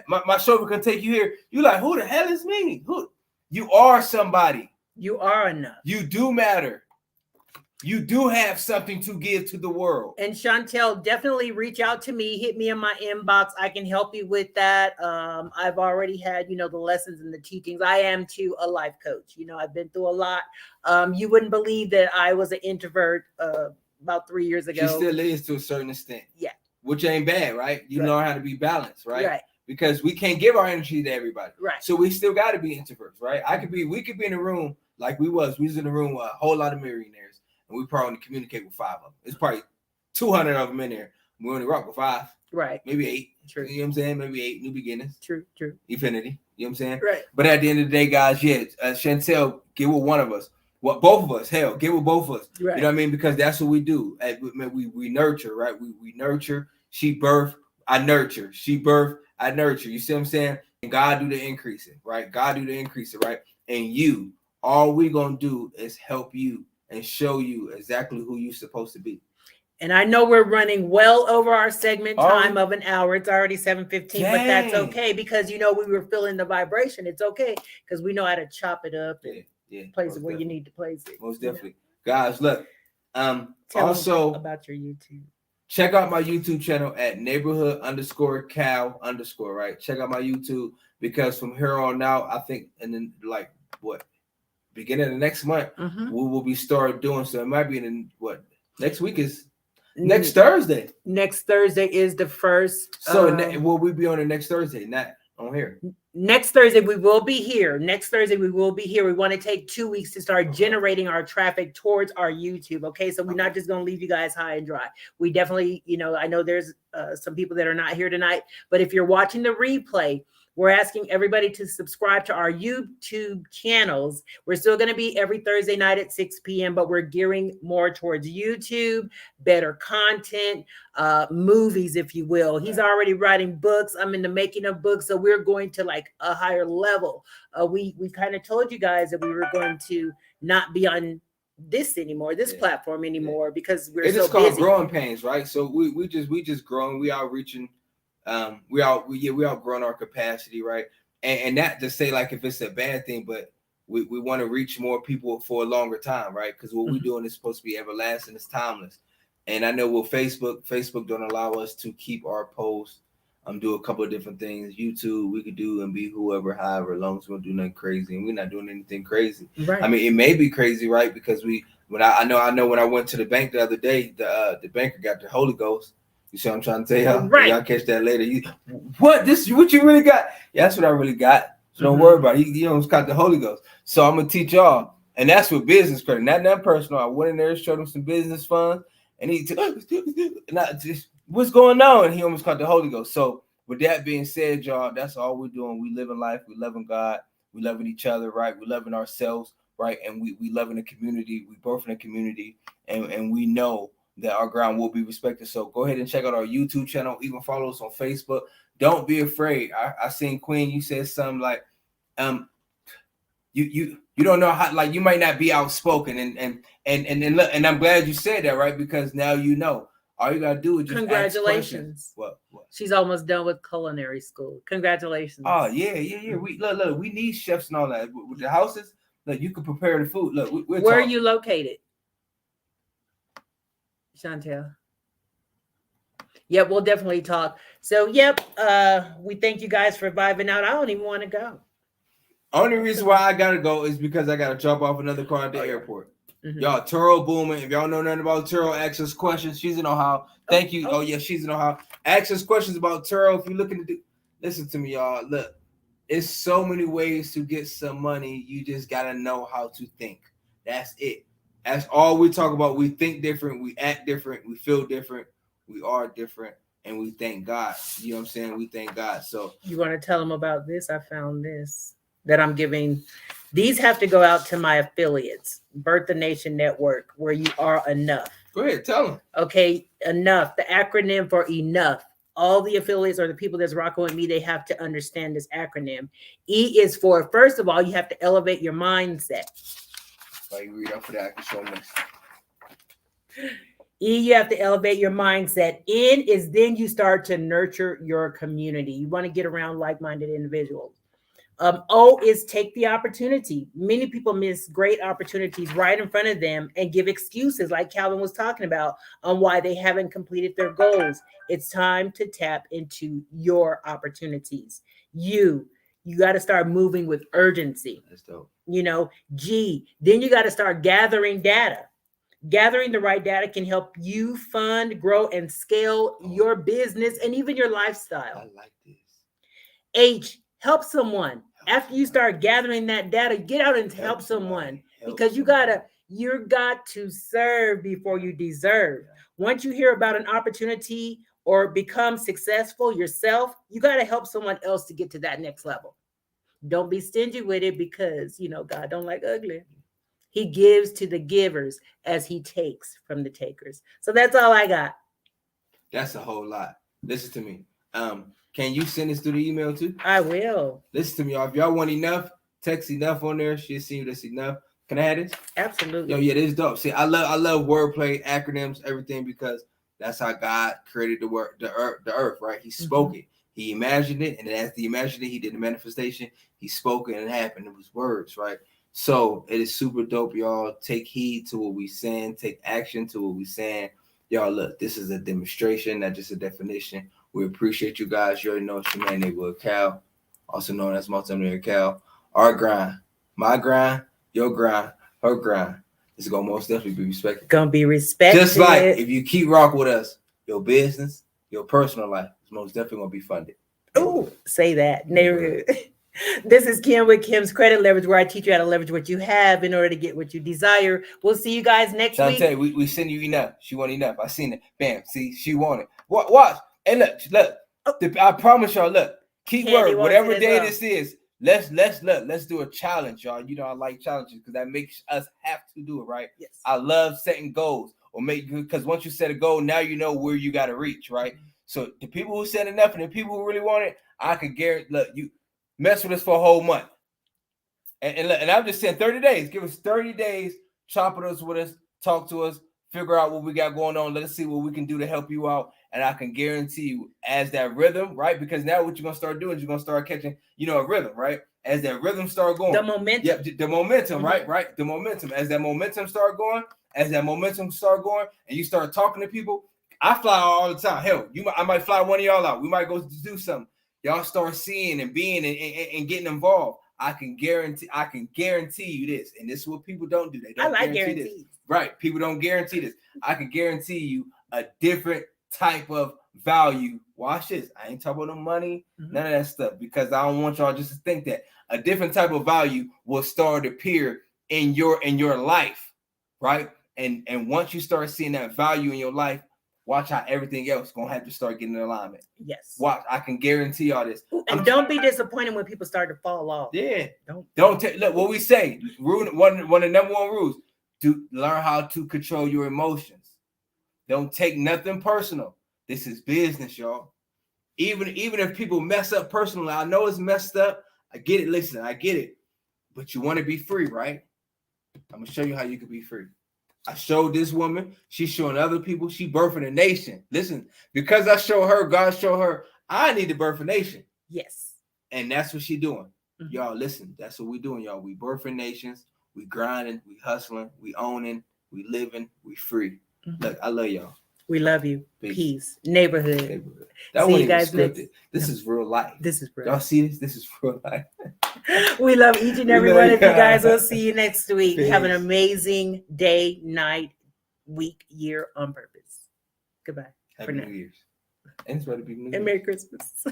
my chauffeur can take you here. You like, who the hell is me? Who? You are somebody. You are enough. You do matter. You do have something to give to the world. And Chantel, definitely reach out to me. Hit me in my inbox. I can help you with that. I've already had, the lessons and the teachings. I am too a life coach. I've been through a lot. You wouldn't believe that I was an introvert about 3 years ago. She still is to a certain extent. Yeah. Which ain't bad, right? You learn how to be balanced, right? Right. Because we can't give our energy to everybody. Right. So we still got to be introverts, right? We could be in a room like we was in the room with a whole lot of millionaires, and we probably only communicate with 5 of them. It's probably 200 of them in there. We only rock with 5. Right. Maybe 8. True. You know what I'm saying? Maybe 8 new beginnings. True. Infinity. You know what I'm saying? Right. But at the end of the day, guys, Chantel, get with one of us. What both of us, hell, get with both of us. Right. You know what I mean? Because that's what we do. We nurture, right? We nurture. She birth, I nurture. She birth, I nurture. You see what I'm saying? And God do the increasing, right? God do the increasing, right? And all we gonna do is help you and show you exactly who you're supposed to be. And I know we're running well over our segment time of an hour. It's already 7:15, but that's okay because we were feeling the vibration. It's okay because we know how to chop it up and place it where you need to place it. Most definitely. Guys, look. Tell also them about your YouTube. Check out my YouTube channel at neighborhood_cow_, right? Check out my YouTube because from here on out, I think, and then beginning of the next month, we will be started doing so. It might be next week is next Thursday. Next Thursday is the first. So will we be on the next Thursday? Not on here. Next Thursday, we will be here. We want to take 2 weeks to start generating our traffic towards our YouTube. Okay. So we're not just going to leave you guys high and dry. We definitely, I know there's some people that are not here tonight, but if you're watching the replay, we're asking everybody to subscribe to our YouTube channels. We're still going to be every Thursday night at 6 p.m., but we're gearing more towards YouTube, better content, movies, if you will. He's already writing books. I'm in the making of books. So we're going to a higher level. We kind of told you guys that we were going to not be on this platform anymore because we're so busy. It's called growing pains, right? So we just growing. We outreaching. We outgrown our capacity, right? And not to say if it's a bad thing, but we want to reach more people for a longer time, right? Because what we're doing is supposed to be everlasting, it's timeless. And I know with Facebook don't allow us to keep our posts, do a couple of different things. YouTube, we could do and be however, as long as we don't do nothing crazy, and we're not doing anything crazy. Right. I mean, it may be crazy, right? Because when I know when I went to the bank the other day, the banker got the Holy Ghost. You see what I'm trying to tell y'all? Right. Y'all catch that later. What you really got? Yeah, that's what I really got. So don't worry about it. He almost got the Holy Ghost. So I'm gonna teach y'all, and that's with business credit, not that personal. I went in there, showed him some business funds, and what's going on? And he almost caught the Holy Ghost. So with that being said, y'all, that's all we're doing. We living life. We loving God. We loving each other, right? We loving ourselves, right? And we loving the community. We birth in the community, and we know that our ground will be respected. So go ahead and check out our YouTube channel. Even follow us on Facebook. Don't be afraid. I seen Queen. You said something like, you don't know how, you might not be outspoken, and I'm glad you said that, right? Because now you know. All you gotta do is just congratulations. What? She's almost done with culinary school. Congratulations. Oh yeah. We look. We need chefs and all that. With the houses, look, you can prepare the food. Look, where are you located? Chantel. Yep, we'll definitely talk. So, we thank you guys for vibing out. I don't even want to go. Only reason why I gotta go is because I gotta drop off another car at the airport. Y'all, Turo Boomer. If y'all know nothing about Turo, ask us questions. She's in Ohio. Thank you. Oh yeah, she's in Ohio. Ask us questions about Turo. If you're looking to listen to me, y'all. Look, it's so many ways to get some money. You just gotta know how to think. That's it. That's all we talk about. We think different, we act different, we feel different, we are different, and we thank God. You know what I'm saying? We thank God. So you want to tell them about this? I found this that I'm giving. These have to go out to my affiliates, Birth the Nation Network, where you are enough. Go ahead, tell them. Okay, enough. The acronym for enough. All the affiliates or the people that's rocking with me, they have to understand this acronym. E is for, first of all, you have to elevate your mindset. Like you read up for that, I can show them this. E, you have to elevate your mindset. N is then you start to nurture your community. You want to get around like-minded individuals. O is take the opportunity. Many people miss great opportunities right in front of them and give excuses, like Calvin was talking about, on why they haven't completed their goals. It's time to tap into your opportunities. You got to start moving with urgency. That's dope. G, then you got to start gathering data. Gathering the right data can help you fund, grow, and scale your business and even your lifestyle. I like this. H, help someone. After you start gathering that data, get out and help someone, because you got to serve before you deserve. Once you hear about an opportunity or become successful yourself, you got to help someone else to get to that next level. Don't be stingy with it, because God don't like ugly. He gives to the givers as he takes from the takers. So that's all I got. That's a whole lot. Listen to me. Can you send this through the email too? I will. Listen to me, y'all. If y'all want enough, text enough on there. She'll see you. That's enough. Can I have this? Absolutely. Yo, yeah, this is dope. See, I love wordplay, acronyms, everything, because that's how God created the earth, right? He spoke it. He imagined it, and then as he imagined it, he did the manifestation. He spoke it, and it happened. It was words, right? So it is super dope, y'all. Take heed to what we saying. Take action to what we saying. Y'all, look, this is a demonstration, not just a definition. We appreciate you guys. You already know it's your man, Neighborhood Cal, also known as Multi-Millionaire Cal. Our grind, my grind, your grind, her grind. It's going to most definitely be respected. Going to be respected. Just like if you keep rocking with us, your business, your personal life is most definitely going to be funded. Oh, say that. Neighborhood. This is Kim with Kim's Credit Leverage, where I teach you how to leverage what you have in order to get what you desire. We'll see you guys next week. Shantae, we send you enough. She want enough. I seen it. Bam. See, she want it. Watch. And look. I promise y'all. Look, keyword. Whatever day this is, let's do a challenge, y'all. I like challenges because that makes us have to do it, right? Yes. I love setting goals because once you set a goal, now you know where you got to reach, right? So the people who set enough and the people who really want it, I could guarantee. Look, you mess with us for a whole month. And I'm just saying 30 days. Give us 30 days. Chop with us, talk to us, figure out what we got going on. Let us see what we can do to help you out. And I can guarantee you, as that rhythm, right? Because now what you're going to start doing is you're going to start catching, a rhythm, right? As that rhythm start going. The momentum. Yep, the momentum, right? The momentum. As that momentum start going, and you start talking to people, I fly all the time. Hell, I might fly one of y'all out. We might go do something. Y'all start seeing and being and getting involved. I can guarantee you this, and this is what people don't do. They don't guarantee this. Right? People don't guarantee this. I can guarantee you a different type of value. Watch this. I ain't talking about no money, none of that stuff, because I don't want y'all just to think that a different type of value will start to appear in your life, right? And once you start seeing that value in your life, watch how everything else gonna have to start getting in alignment. Yes. Watch, I can guarantee y'all this. And don't be disappointed when people start to fall off. Yeah. Don't look what we say. One of the number one rules: learn how to control your emotions. Don't take nothing personal. This is business, y'all. Even if people mess up personally, I know it's messed up. I get it. Listen, I get it. But you want to be free, right? I'm gonna show you how you can be free. I showed this woman. She's showing other people. She birthing a nation. Listen, because I show her, God show her, I need to birth a nation. Yes. And that's what she's doing. Y'all, listen, that's what we doing, y'all. We birthing nations. We grinding. We hustling. We owning. We living. We free. Look, I love y'all. We love you. Peace. Neighborhood. That see one you guys scripted. This is real life. This is real. Y'all see this? This is real life. We love each and every one of you guys. We'll see you next week. Peace. Have an amazing day, night, week, year on purpose. Goodbye. Happy New Year's. And it's about to be New Year's. And Merry Christmas.